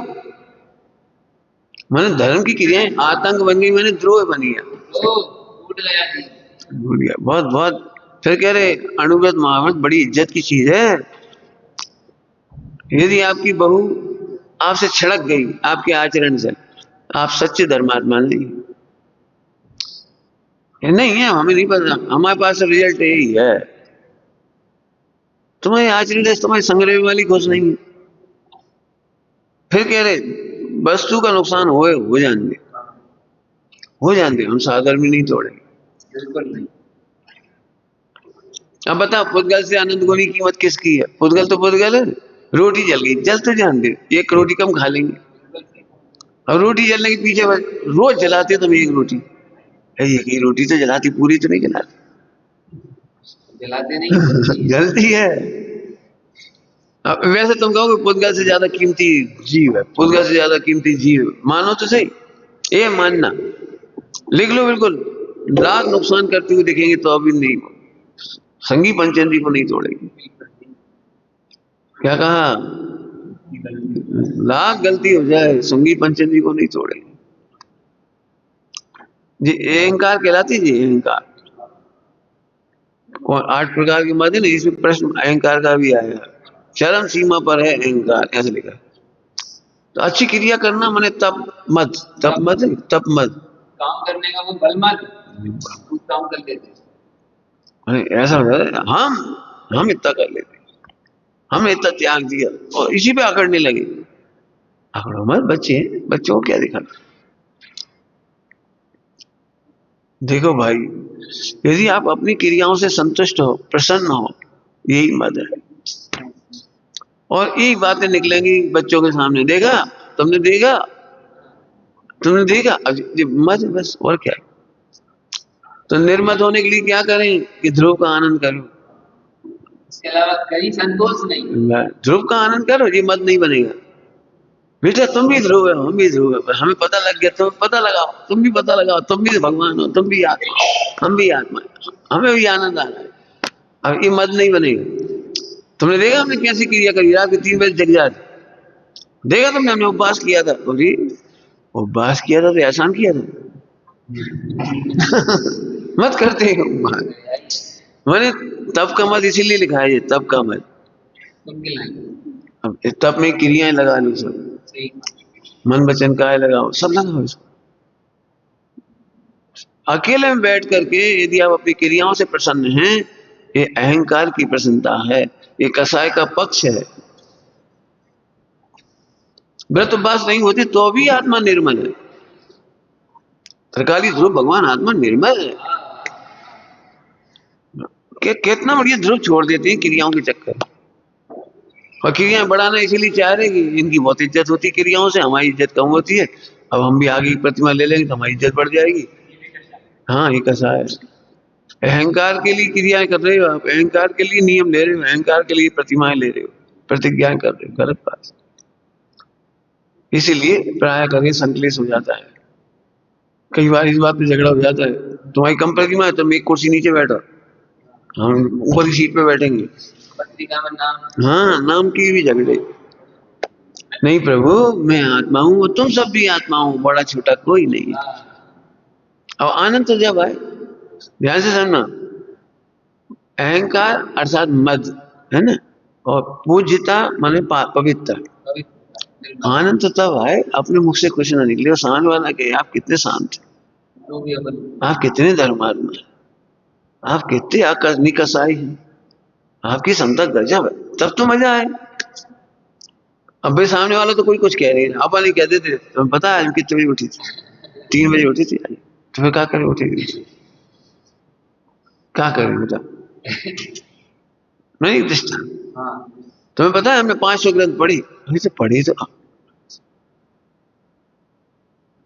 मैंने धर्म की क्रियाएं आतंक बन गई, मैंने द्रोह बन गया। तो टूट गया जी। भूल गया बहुत बहुत। फिर कह रहे अनुव्रत महाव्रत बड़ी इज्जत की चीज है। यदि आपकी बहू आपसे छिड़क गई आपके आचरण से, आप सच्चे धर्मात्मा नहीं। ये नहीं है, हमें नहीं पता, हमारे पास रिजल्ट यही है। तुम्हारे आचरण से तुम्हारे संग्रह वाली खुश नहीं है। फिर कह रहे वस्तु का नुकसान हो जाने दे, हो जाने दे, हम साधर्म नहीं तोड़ेंगे। बिल्कुल नहीं। अब बताओ पुद्गल से आनंद को की कीमत किसकी है? पुद्गल तो पुद्गल है। रोटी जल गई, जल तो जान दे, एक रोटी कम खा लेंगे। और रोटी जलने के पीछे रोज जलाते तुम एक रोटी, एक ही रोटी तो जलाती, पूरी तो नहीं जलाती। जलाते नहीं। जलती है। अब वैसे तुम कहोगे पुद्गल से ज्यादा कीमती जीव है, पुद्गल से ज्यादा कीमती जीव, मानो तो सही, ये मानना, लिख लो बिल्कुल। लाख नुकसान करते हुए दिखेंगे तो अभी नहीं, संगी पंचेंद्री को नहीं तोड़ेगी। क्या कहा? लाख गलती हो जाए संगी पंचेंद्री को नहीं तोड़ेगी जी। अहंकार कहलाती जी, अहंकार। और 8 प्रकार के मद है ना, इसमें प्रश्न अहंकार का भी आएगा। चरम सीमा पर है अहंकार, ऐसे लिखा है। तो अच्छी क्रिया करना माने तप मद, तप मद, तप मद, काम करने का वो बल मत, कुछ काम कर लेते। ऐसा होता है हम इतना कर लेते, हमने इतना त्याग दिया और इसी पे अकड़ने लगे। अकड़ो मत, बच्चे हैं, बच्चों को क्या दिखा। देखो भाई, यदि आप अपनी क्रियाओं से संतुष्ट हो, प्रसन्न हो, यही मद है। और यही बातें निकलेंगी बच्चों के सामने, देखा तुमने, देखा तुमने, देखा मद, बस और क्या। तो निर्मद होने के लिए क्या करें कि ध्रुव का आनंद करो, इसके अलावा कहीं संतोष नहीं। ध्रुव का आनंद करो, ये मद नहीं बनेगा। बेटा तुम भी ध्रुव हो, हम भी ध्रुव है, हमें पता लग गया, तुम पता लगाओ, तुम भी पता लगाओ, तुम भी भगवान हो, तुम भी आत्मा, हम भी आत्मा, हमें भी आनंद आ रहा है। अब ये मद नहीं बनेगा। तुमने देखा हमने कैसी क्रिया करी, रात के 3 बजे जग जाते, देखा तुमने, हमने उपवास किया था। बोली उपवास किया था तो एहसान किया था। मत करते हो मैंने तप का मत इसीलिए लिखा है, ये तप का मत। अब तप में क्रियाएं लगा लो, सब मन वचन काय लगाओ, सब लगाओ इसको। अकेले में बैठ करके यदि आप अपनी क्रियाओं से प्रसन्न हैं, ये अहंकार की प्रसन्नता है, ये कसाय का पक्ष है। व्रत उपवास नहीं होती तो भी आत्मा निर्मल है। त्रिकाली ध्रुव भगवान आत्मा निर्मल है। कितना बढ़िया ध्रुव छोड़ देते हैं क्रियाओं के चक्कर। और क्रियाएं बढ़ाना इसीलिए चाह रहे कि इनकी बहुत इज्जत होती है क्रियाओं से, हमारी इज्जत कम होती है। अब हम भी आगे की प्रतिमा ले लेंगे तो हमारी इज्जत बढ़ जाएगी। हाँ, ये कैसा है, अहंकार के लिए क्रियाएं कर रहे हो आप, अहंकार के लिए नियम ले रहे हो, अहंकार के लिए प्रतिमाएं ले रहे हो, प्रतिज्ञाएं कर रहे हो, गलत बात। इसीलिए प्राय करके संकलेश हो जाता है। कई बार इस बात पे झगड़ा हो जाता है, तुम्हारी कम प्रतिमा है, तुम एक कुर्सी नीचे बैठो, हम ऊपर की सीट पे बैठेंगे। पत्रिका में नाम, हाँ, नाम की भी झगड़े। नहीं प्रभु, मैं आत्मा हूँ, तुम सब भी आत्मा हो, बड़ा छोटा कोई नहीं। अब आनंद तो जब आए, ध्यान से सुनना, अहंकार अर्थात मद है ना, और पूज्यता माने पवित्र। आनंद तो तब आए अपने मुख से कुछ ना निकले और सामने वाला कहे आप कितने शांत, आप कितने धर्मात्मा, आप कितने निकसाई हैं, आपकी क्षमता गजब है, तब तो मजा आए। अब भाई सामने वाला तो कोई कुछ कह रही है, आप नहीं कहते थे, तुम्हें पता है कितने बजे उठी थी? 3 बजे उठी थी। तुम्हें क्या करे उठी थी, क्या करें बेटा? नहीं दृष्टा, तुम्हें पता है हमने 500 ग्रंथ पढ़ी, अभी तो पढ़ी तो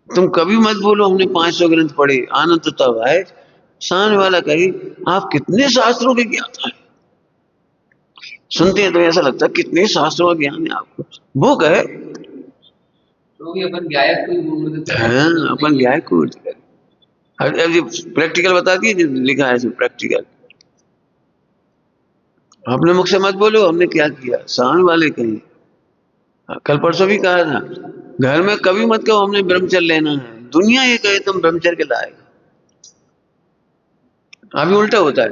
तुम कभी मत बोलो हमने 500 ग्रंथ पढ़े। आनंद तो तब आए सामने वाला कहे आप कितने शास्त्रों के ज्ञाता है। सुनते हैं तो ऐसा लगता है कितने शास्त्रों का ज्ञान है आपको। वो कहे तो भी अपन गायक को हाँ, अपन गायक को अब ये प्रैक्टिकल बता दिए जो लिखा है इसमें, प्रैक्टिकल। अपने मुख से मत बोलो हमने क्या किया, सामने वाले कहें। कल परसों भी कहा था, घर में कभी मत कहो हमने ब्रह्मचर्य लेना है, दुनिया ये कहे तुम ब्रह्मचर्य के लायक। अभी उल्टा होता है,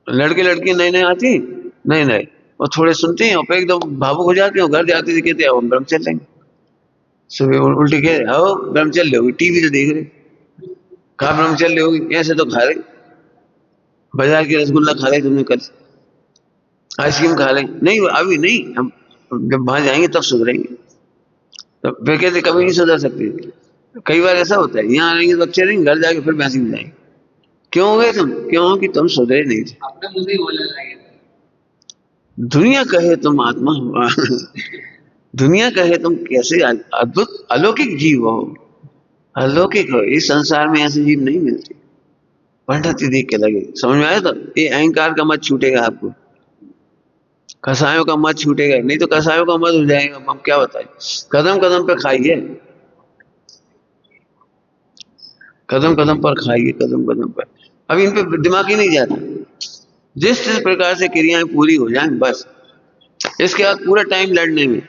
लड़के लड़की नए नए आती, नए नए और थोड़े सुनते हैं और फिर एकदम भावुक हो जाते हैं, और घर जाते थे कहते हैं हम ब्रह्मचर्य लेंगे। सुबह उल्टे कह आओ ब्रह्मचर्य लोगी, टीवी तो देख रहे, कहा ब्रह्मचर्य लोगी, ऐसे तो खा रहे, बाजार के रसगुल्ला खा रहे तुमने, कल आइसक्रीम खा रहे, नहीं अभी नहीं, हम जब वहां जाएंगे तब सुधरेंगे। तो फिर कहते कभी नहीं सुधर सकते। कई बार ऐसा होता है, यहाँ आएंगे तो अच्छे रहेंगे, घर जाके फिर वैसे ही जाएंगे। क्यों हो गए तुम, क्यों कि तुम सुधरे नहीं थे। अपने मुझे ही बोलने लगे। दुनिया कहे तुम आत्मा हो दुनिया कहे तुम कैसे अद्भुत अलौकिक जीव हो, अलौकिक हो, इस संसार में ऐसे जीव नहीं मिलते। पंडित देख के लगे, समझ में आया? तो ये अहंकार का मत छूटेगा आपको, कसायों का मत छूटेगा, नहीं तो कसायों का मत हो जाएगा। हम क्या बताएं, कदम कदम पे खाइए, कदम कदम पर खाइए, कदम कदम पर। अब इन पे दिमाग ही नहीं जाता, जिस जिस प्रकार से क्रियाएं पूरी हो जाएं बस, इसके बाद पूरा टाइम लड़ने में।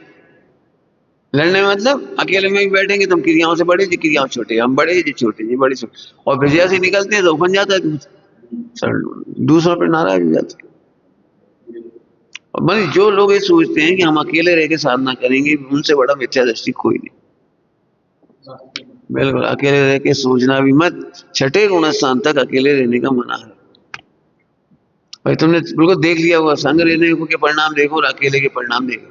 लड़ने में मतलब अकेले में भी बैठेंगे तो हम क्रियाओं से बड़े जी, क्रियाओं छोटे, हम बड़े जी छोटे जी, बड़े छोटे, और फिर जैसे निकलते हैं तो बन जाता है सर, दूसरों पर नाराज हो जाते हैं। और मतलब जो लोग ये सोचते हैं कि हम अकेले रह के साधना करेंगे, उनसे बड़ा मिथ्या दृष्टि कोई नहीं। बिल्कुल अकेले रह के सोचना भी मत, छठे गुण स्थान तक अकेले रहने का मना है। भाई तुमने बिल्कुल देख लिया हुआ, संग रहने के परिणाम देखो और अकेले के परिणाम देखो।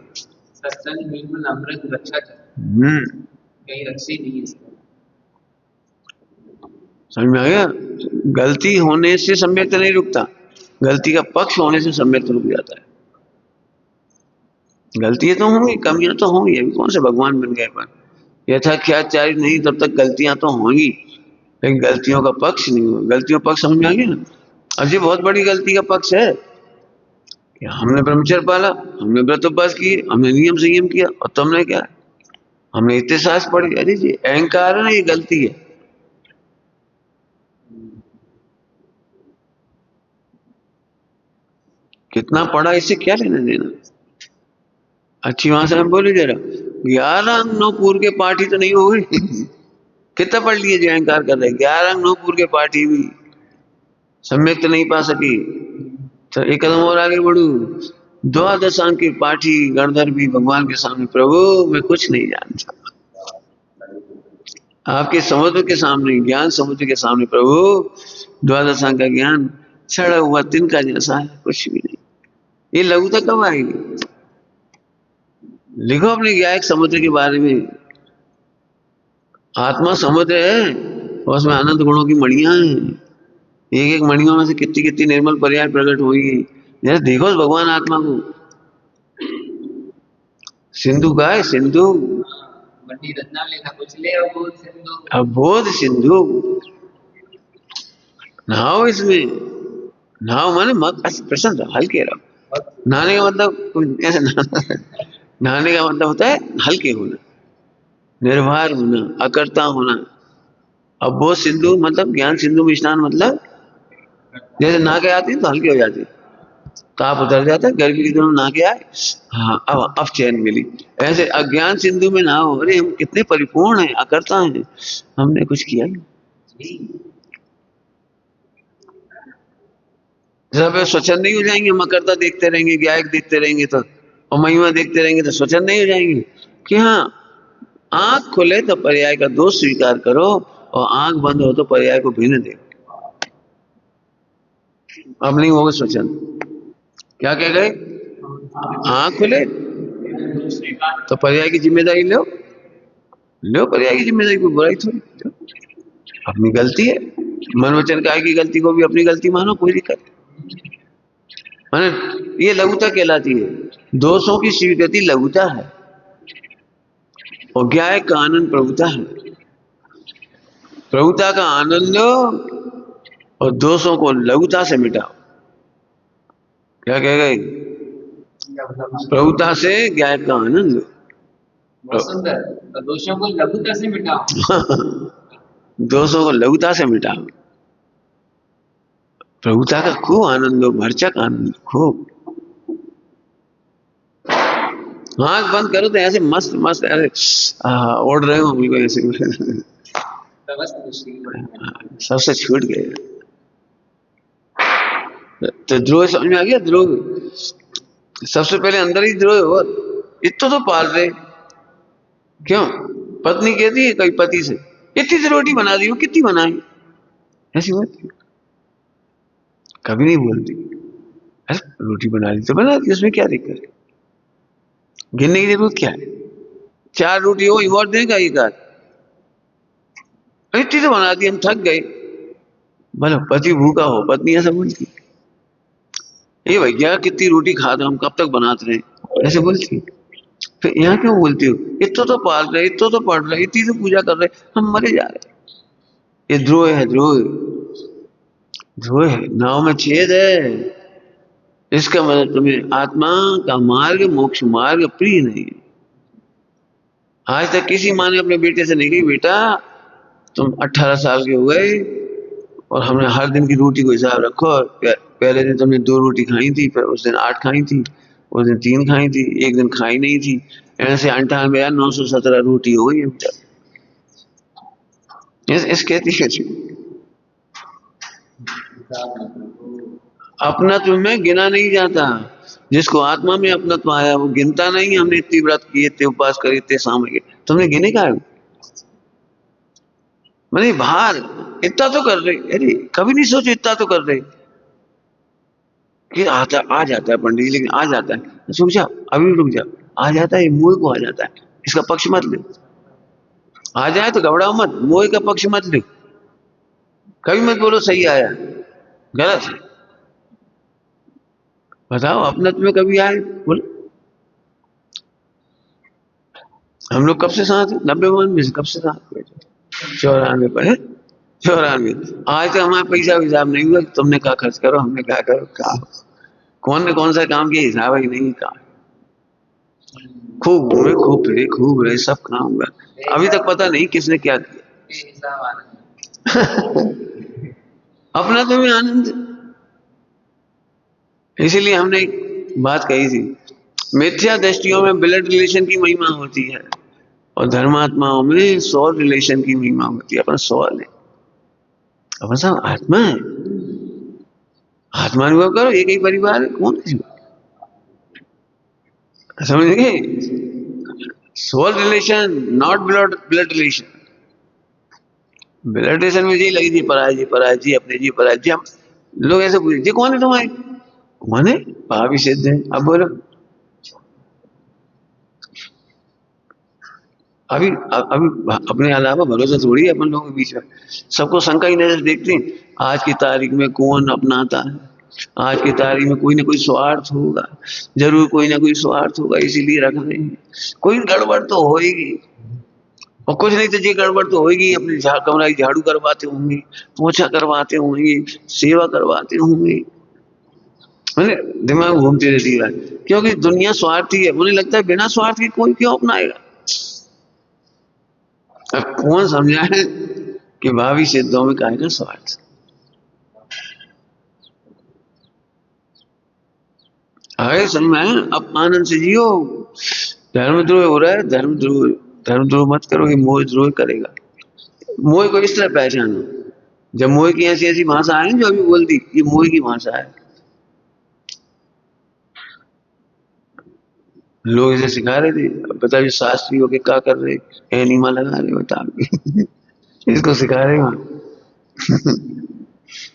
सत्संग बिल्कुल अमृत रक्षा कहीं रक्षी नहीं है इसका। समझ में आ गया? गलती होने से सम्यक्त नहीं रुकता, गलती का पक्ष होने से सम्यक्त रुक जाता है। गलतियां तो होंगी, कमियां तो होंगी, अभी कौन से भगवान बन गए, पर यथाख्याचारित नहीं तब तक गलतियां तो होंगी, लेकिन गलतियों का पक्ष नहीं होगा। गलतियों का पक्ष समझ में आ गया ना? अब ये बहुत बड़ी गलती का पक्ष है कि हमने ब्रह्मचर्य पाला, हमने व्रत उपवास किए, हमने नियम संयम किया, और तुमने क्या, हमने इतने सास पढ़े। अरे जी अहंकार है ना, ये गलती है। कितना पढ़ा इससे क्या लेना देना। अच्छी भाषा में बोले जरा, 11 अंग 9 पूर के पाठी तो नहीं हो गए कितना पढ़ लिए जो अहंकार कर रहे, 11 अंग 9 पूर के पाठी भी सम्यक तो नहीं पा सकी, तो एक कदम और आगे बढ़ू, 12 अंग के पाठी गणधर भी भगवान के सामने, प्रभु मैं कुछ नहीं जानता, आपके समुद्र के सामने, ज्ञान समुद्र के सामने, प्रभु 12 अंग का ज्ञान छड़ा हुआ तिनका जैसा है, कुछ भी नहीं। ये लघुता कब आएगी? लिखो अपने ज्ञायक समुद्र के बारे में। आत्मा समुद्र है और उसमें अनंत गुणों की मणियां हैं, एक एक मणियों में से कितनी कितनी निर्मल पर्याय प्रकट होगी। जरा देखो भगवान आत्मा को। सिंधु का है, सिंधु अबोध सिंधु, नहाओ इसमें, नहाओ माने मत प्रसन्न हल्के रहो। नहाने का मतलब ऐसे नहाने का मतलब होता है हल्के होना, निर्भर होना, अकर्ता होना। अबोध सिंधु मतलब ज्ञान सिंधु में स्नान, मतलब जैसे नहा के आते हैं तो हल्के हो जाते हैं, ताप उतर जाता है, गर्मी के दिनों में नहा के आए, हाँ अब चैन मिली। ऐसे अज्ञान सिंधु में नहाओ, अरे हम कितने परिपूर्ण हैं, अकर्ता हैं, हमने कुछ किया नहीं। जब स्वच्छंद नहीं हो जाएंगे, हम अकर्ता देखते रहेंगे, ज्ञायक देखते रहेंगे तो, और महिमा देखते रहेंगे तो स्वच्छंद नहीं हो जाएंगे कि हाँ आंख खुले तो पर्याय का दोष स्वीकार करो, और आंख बंद हो तो पर्याय को भिन्न देखो। अब नहीं होगा स्वच्छंद। क्या कह गए? आंख खुले तो पर्याय की जिम्मेदारी लो, लो पर्याय की जिम्मेदारी, कोई बुराई थोड़ी, अपनी गलती है, मन वचन काय की गलती को भी अपनी गलती मानो, कोई दिक्कत। ये लघुता कहलाती है, दोषों की स्वीकृति लघुता है, और ज्ञाय का आनंद प्रभुता है। प्रभुता का आनंद लो और दोषों को लघुता से मिटाओ। क्या कह गए? प्रभुता से ज्ञाय का आनंद लो, दोषों को लघुता से मिटाओ। दोषों को लघुता से मिटाओ, प्रभुता का खूब आनंद लो, भरचक आनंद खूब। आंख बंद करो तो ऐसे मस्त मस्त ऐसे ओढ़ रहे हो बिल्कुल ऐसे सबसे छूट गए। तो द्रोह समझ में आ गया? द्रोह सबसे पहले अंदर ही द्रोह हो। इतना तो पाल रहे क्यों? पत्नी कहती है कई पति से, इतनी सी रोटी बना दी हो, कितनी बनाई? ऐसी बात कभी नहीं बोलती। अरे रोटी बना दी तो बना दी, उसमें क्या दिक्कत है? गिनने की जरूरत क्या है? 4 रोटी हो और देगा एक आध, इतनी तो बना दी, हम थक गए। बोलो पति भूखा हो, पत्नी ऐसा बोलती, ये भैया कितनी रोटी खा दो, हम कब तक बनाते रहे, ऐसे बोलती। फिर यहाँ क्यों बोलती हो? इतना तो पाल रहे, इतना तो पढ़ रहे, इतनी तो पूजा कर रहे, हम मरे जा रहे। ये द्रोह है, द्रोह द्रोह है। नाव में छेद है, इसका मतलब तुम्हें आत्मा का मार्ग, मोक्ष मार्ग प्रिय नहीं है। आज तक किसी माँ ने अपने बेटे से नहीं कही बेटा तुम 18 साल के हो गए और हमने हर दिन की रोटी को हिसाब रखो, पहले दिन तुमने 2 रोटी खाई थी, फिर उस दिन 8 खाई थी, उस दिन 3 खाई थी, एक दिन खाई नहीं थी, ऐसे 98,917 रोटी हो गई है बेटा। इस कहती है अपनत्व में गिना नहीं जाता। जिसको आत्मा में अपनत्व आया वो गिनता नहीं, हमने इतनी व्रत किए, इतने उपवास करे, इतने सामने तुमने गिने का है? मैंने बाहर इतना तो कर रहे, अरे कभी नहीं सोचे इतना तो कर रहे कि आता आ जाता है पंडित जी, लेकिन आ जाता है। रुक जा, अभी रुक जा, आ जाता है, मोह को आ जाता है, इसका पक्ष मत ले। आ जाए तो घबराओ मत, मोह का पक्ष मत ले। कभी मत बोलो सही आया, गलत है। बताओ अपनत्व में कभी आए बोलो? हम लोग कब से साथ है? 90 में से कब से साथ? 94 पर है, 94। आज तक हमारा पैसा हिसाब नहीं हुआ, तुमने कहा खर्च करो, हमने कहा करो, कहा कौन ने कौन सा काम किया हिसाब ही नहीं कहा। खूब घूमे, खूब फिरे, खूब रहे, सब काम हुआ, अभी तक पता नहीं किसने क्या किया। अपना तो में आनंद। इसीलिए हमने एक बात कही थी, मिथ्या दृष्टियों में ब्लड रिलेशन की महिमा होती है और धर्मात्माओं में सोल रिलेशन की महिमा होती है। अपन सोल है, अपन सब आत्मा है, आत्मा अनुभव करो, एक ही परिवार है, कौन सी समझ गए? Soul relation not blood relation. Blood relation में जी लगी थी पराय जी, पराय जी, अपने जी, पराय जी। हम लोग ऐसे पूछे जी कौन है तुम्हारे? कौन है? भाभी सिद्ध है। अब बोलो, अभी अभी अपने अलावा भरोसा थोड़ी है अपन लोगों के बीच में। सबको शंका ही नजर देखते हैं। आज की तारीख में कौन अपनाता है? आज की तारीख में कोई ना कोई स्वार्थ होगा, जरूर कोई ना कोई स्वार्थ होगा, इसीलिए रख रहे हैं। कोई गड़बड़ तो होएगी, और कुछ नहीं तो जी गड़बड़ तो होएगी। अपनी कमरा की झाड़ू करवाते होंगे, पोछा करवाते होंगे, सेवा करवाते होंगे, मैंने दिमाग घूमती रहती है, क्योंकि दुनिया स्वार्थी है। उन्हें लगता है बिना स्वार्थ के कोई क्यों अपनाएगा। अब कौन समझाए कि भावी सिद्धों में काहे का स्वार्थ? आगे समझ में? अब आनंद से जियो। धर्मद्रोह हो रहा है, धर्मद्रोह मत करो, ये मोह द्रोह करेगा। मोह को इस तरह पहचानो, जब मोह की ऐसी ऐसी भाषा है जो अभी बोल दी, ये मोह की भाषा है। लोग इसे सिखा रहे थे, बता जो शास्त्री होके क्या कर रहे, एनिमा लगा रहे बता इसको सिखा रहे वहां।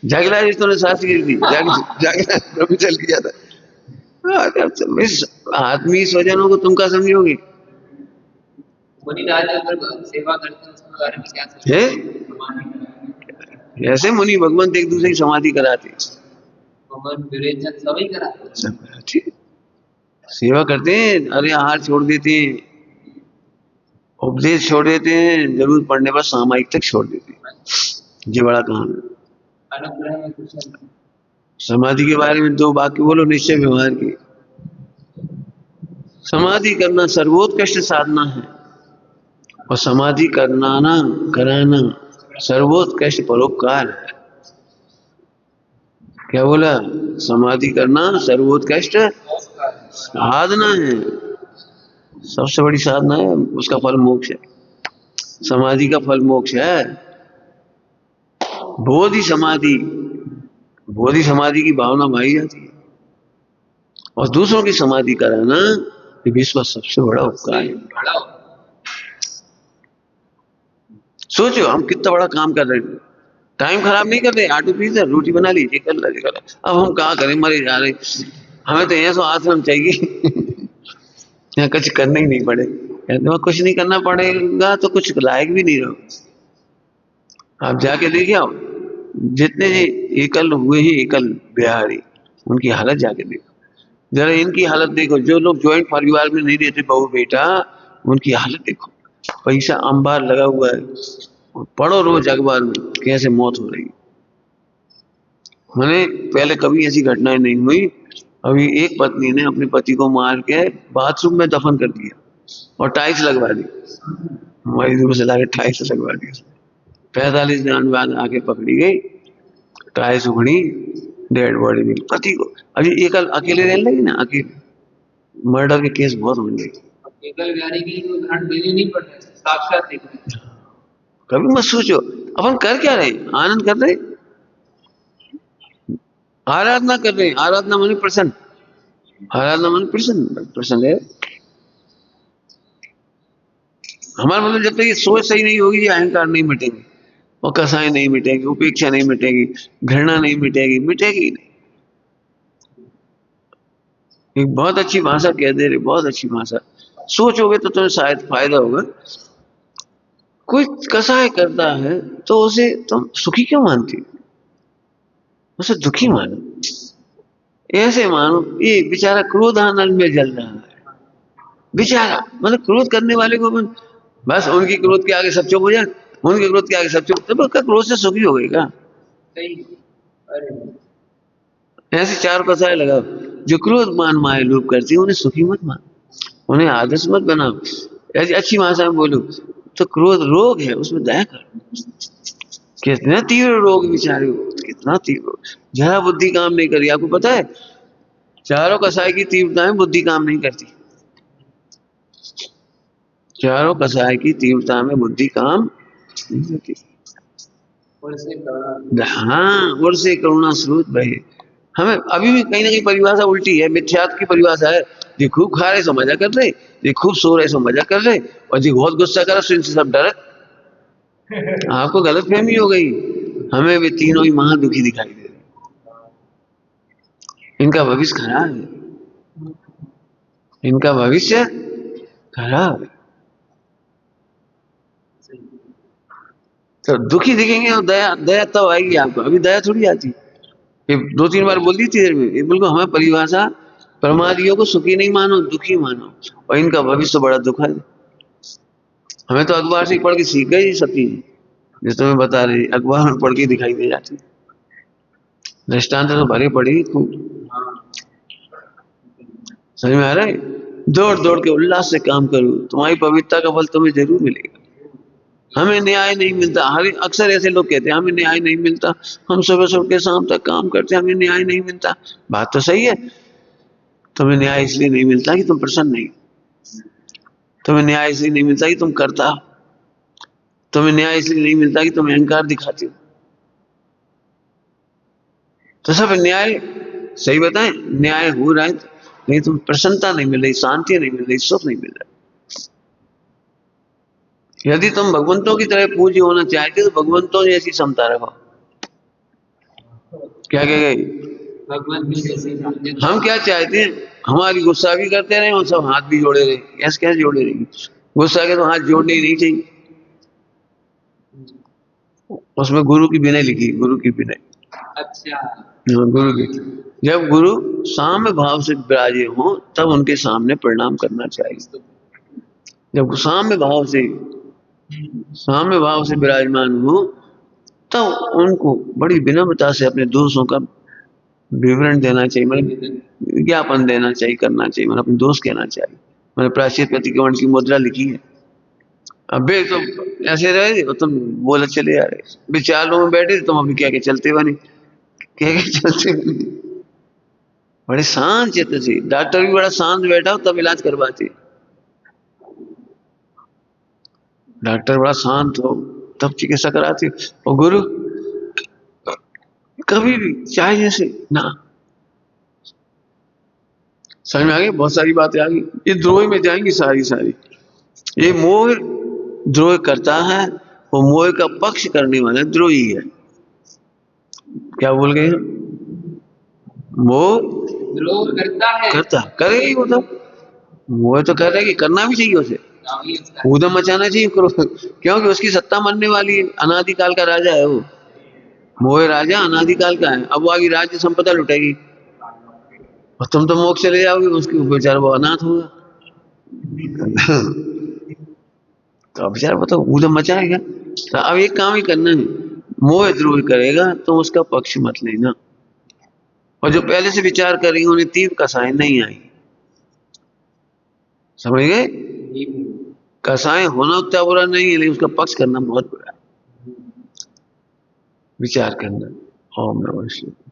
जागला जिसने शास्त्री थी, जागला चल गया था। इस आत्मीय स्वजनों को तुम क्या समझोगे? सेवा करते हैं उसके बारे में क्या सोचते? ऐसे मुनि भगवंत एक दूसरे की समाधि कराते, सेवा करते हैं, अरे आहार छोड़ देते हैं, उपदेश छोड़ देते हैं, जरूरत पड़ने पर सामायिक तक छोड़ देते हैं। ये बड़ा काम है। समाधि के बारे में 2 वाक्य बोलो निश्चय व्यवहार की। समाधि करना सर्वोत्कृष्ट साधना है, और समाधि कराना सर्वोत्कृष्ट परोपकार है। क्या बोला? समाधि करना सर्वोत्कृष्ट साधना है, सबसे बड़ी साधना है, उसका फल मोक्ष है। समाधि का फल मोक्ष है। बोधि समाधि, बोधि समाधि की भावना भाई जाती है, और दूसरों की समाधि कराना ये विश्व का सबसे बड़ा उपकार है। सोचो हम कितना बड़ा काम कर रहे हैं, टाइम खराब नहीं कर रहे, आटू पीस रोटी बना लीजिए, कर लीजिए। अब हम क्या करें, मरे जा रहे, हमें तो ऐसा आश्रम चाहिए यहाँ कुछ करना ही नहीं पड़े। कहते कुछ नहीं करना पड़ेगा तो कुछ लायक भी नहीं रहो। आप जाके देखिए आओ, जितने एकल हुए हैं, एकल बिहारी, उनकी हालत जाके देखो, जरा इनकी हालत देखो। जो लोग ज्वाइंट परिवार में नहीं रहते, बहू बेटा, उनकी हालत देखो। पैसा अंबार लगा हुआ है, पढ़ो रोज अखबार में कैसे मौत हो रही है। मैंने पहले कभी ऐसी घटनाएं नहीं हुई। अभी एक पत्नी ने अपने पति को मार के बाथरूम में दफन कर दिया और टाइल्स लगवा दी, हमारी दूर से लाके टाइल्स लगवा दी। 45 दिन बाद आके पकड़ी गई, टाइल्स उखड़ी, डेड बॉडी मिली पति को। अभी एकल अकेले रह लगी ना, अकेले मर्डर के केस बहुत बन गए। एकल बिहारी की उदाहरण देने नहीं पड़ रहे, साक्षात देख रहे हैं। कभी मत सोचो अपन कर क्या रहे, आनंद कर रहे, आराधना कर रहे हैं। आराधना माने प्रसन्न, आराधना माने प्रसन्न, प्रसन्न है हमारा। मतलब जब तक ये सोच सही नहीं होगी, ये अहंकार नहीं मिटेंगे, और कसाएं नहीं मिटेगी, उपेक्षा नहीं मिटेगी, घृणा नहीं मिटेगी, मिटेगी नहीं। एक बहुत अच्छी भाषा कह दे रहे, बहुत अच्छी भाषा, सोचोगे तो तुम्हें शायद फायदा होगा। कोई कसाय करता है तो उसे तुम सुखी क्यों मानती हो, उसे दुखी मानो। ऐसे मानो ये बेचारा क्रोधानल में जल रहा है, बेचारा, मतलब क्रोध करने वाले को बस उनकी क्रोध के आगे सब चुप हो जाए, उनके क्रोध के आगे सब चुप, तो उसका क्रोध से सुखी हो गएगा। ऐसे चार कसाय लगाओ, जो क्रोध मान माए लोग करते हैं, उन्हें सुखी मत मान, उन्हें आदर्श मत बनाओ। ऐसी अच्छी भाषा में बोलो तो क्रोध रोग है, उसमें दया करो। कितना तीव्र रोग बेचारे, कितना तीव्र, जरा बुद्धि काम नहीं करी। आपको पता है चारों कसाय की तीव्रता में बुद्धि काम नहीं करती, चारों कसाय की तीव्रता में बुद्धि काम नहीं करती। हाँ, और से करुणा स्रोत बहे। हमें अभी भी कहीं ना कहीं परिभाषा उल्टी है, मिथ्यात्व की परिभाषा है। ये खूब खा रहे सो मजा कर रहे, ये खूब सो रहे सो मजा कर रहे, और जी बहुत गुस्सा करा सो इनसे सब डरे। आपको गलत फहमी हो गई। हमें भी तीनों ही महा दुखी दिखाई दे रहे, इनका भविष्य खराब है, इनका भविष्य खराब है। तो दुखी दिखेंगे और दया, दया तब आएगी आपको, अभी दया थोड़ी आती। ये 2-3 बार बोल दी थी देर में, ये बिल्कुल हमें परिभाषा, प्रमादियों को सुखी नहीं मानो, दुखी मानो, और इनका भविष्य बड़ा दुख है। हमें तो अखबार से पढ़ के सीख गई सब चीज, जो तुम्हें बता रही अखबार में पढ़ के दिखाई दे जाती। दृष्टांत तो भरे पड़ी खूब, समझ में आ रहा है? दौड़ दौड़ के उल्लास से काम करो, तुम्हारी पवित्रता का फल तुम्हें जरूर मिलेगा। हमें न्याय नहीं मिलता, हर अक्सर ऐसे लोग कहते हैं हमें न्याय नहीं मिलता, हम सुबह से उठ के शाम तक काम करते हैं, हमें न्याय नहीं मिलता। बात तो सही है, तुम्हें न्याय इसलिए नहीं मिलता कि तुम प्रसन्न नहीं, तुम्हें न्याय इसलिए नहीं मिलता कि तुम करता, तुम्हें न्याय इसलिए नहीं मिलता कि तुम अहंकार दिखाते हो। तो सब न्याय सही बताएं, न्याय हो रहा है, नहीं तुम प्रसन्नता नहीं मिल रही, शांति नहीं मिल रही, सुख नहीं मिल रहा। यदि तुम भगवंतों की तरह पूज्य होना चाहते तो भगवंतों जैसी क्षमता रखो। क्या कह गए? हम क्या चाहते हैं, हमारी गुस्सा भी करते रहे और सब हाथ भी जोड़े रहे। ऐसे कैसे जोड़े रहेंगे? गुस्सा के तो हाथ जोड़ने ही नहीं चाहिए। उसमें गुरु की विनय लिखी, गुरु की विनय। अच्छा, गुरु की, जब गुरु साम्य भाव से विराजे हो तब उनके सामने प्रणाम करना चाहिए। जब साम्य भाव से विराजमान हो तब उनको बड़ी विनम्रता से अपने दोषों का विवरण देना चाहिए, मतलब ज्ञापन देना चाहिए, करना चाहिए, मतलब अपने दोष कहना चाहिए। मैंने प्रायश्चित प्रतिक्रमण की मुद्रा लिखी है, अबे तो ऐसे रहे और तुम बोले चले आ रहे भी, 4 लोग में बैठे तुम अभी क्या के चलते बनी, क्या के चलते बनी। बड़े शांत चित्त से, डॉक्टर भी बड़ा शांत बैठा हो तब इलाज करवाते, डॉक्टर बड़ा शांत हो तब चिकित्सा कराते। और गुरु कभी भी चाहे जैसे ना, समझ में आ गई, बहुत सारी बातें आ गई, ये द्रोह में जाएंगी सारी सारी। ये मोह द्रोह करता है, वो मोह का पक्ष करने वाला द्रोही है। क्या बोल गए हम? मोह द्रोह करता है। करता करेगा ही वो तो, मोह तो कर रहा है कि करना भी चाहिए उसे, नाम ही उसका है। उदम मचाना चाहिए क्योंकि उसकी सत्ता मनने वाली है, अनादिकाल का राजा है वो। मोह राजा अनादिकाल का है, अब वो आगे राज्य संपदा लुटेगी और तुम तो मोक्ष चले जाओगे, उसके बेचारा वो अनाथ होगा। तो अब बेचारा वो तो ऊधम मचाएगा। तो अब एक काम ही करना है, मोह द्रोह करेगा तो उसका पक्ष मत लेना, और जो पहले से विचार करेंगे उन्हें तीव्र कसाई नहीं आई। समझ गए? जी गुरु। कसाई होना उतना बुरा नहीं है, लेकिन उसका पक्ष करना बहुत बुरा है। विचार करना। ओम नमः शिवाय।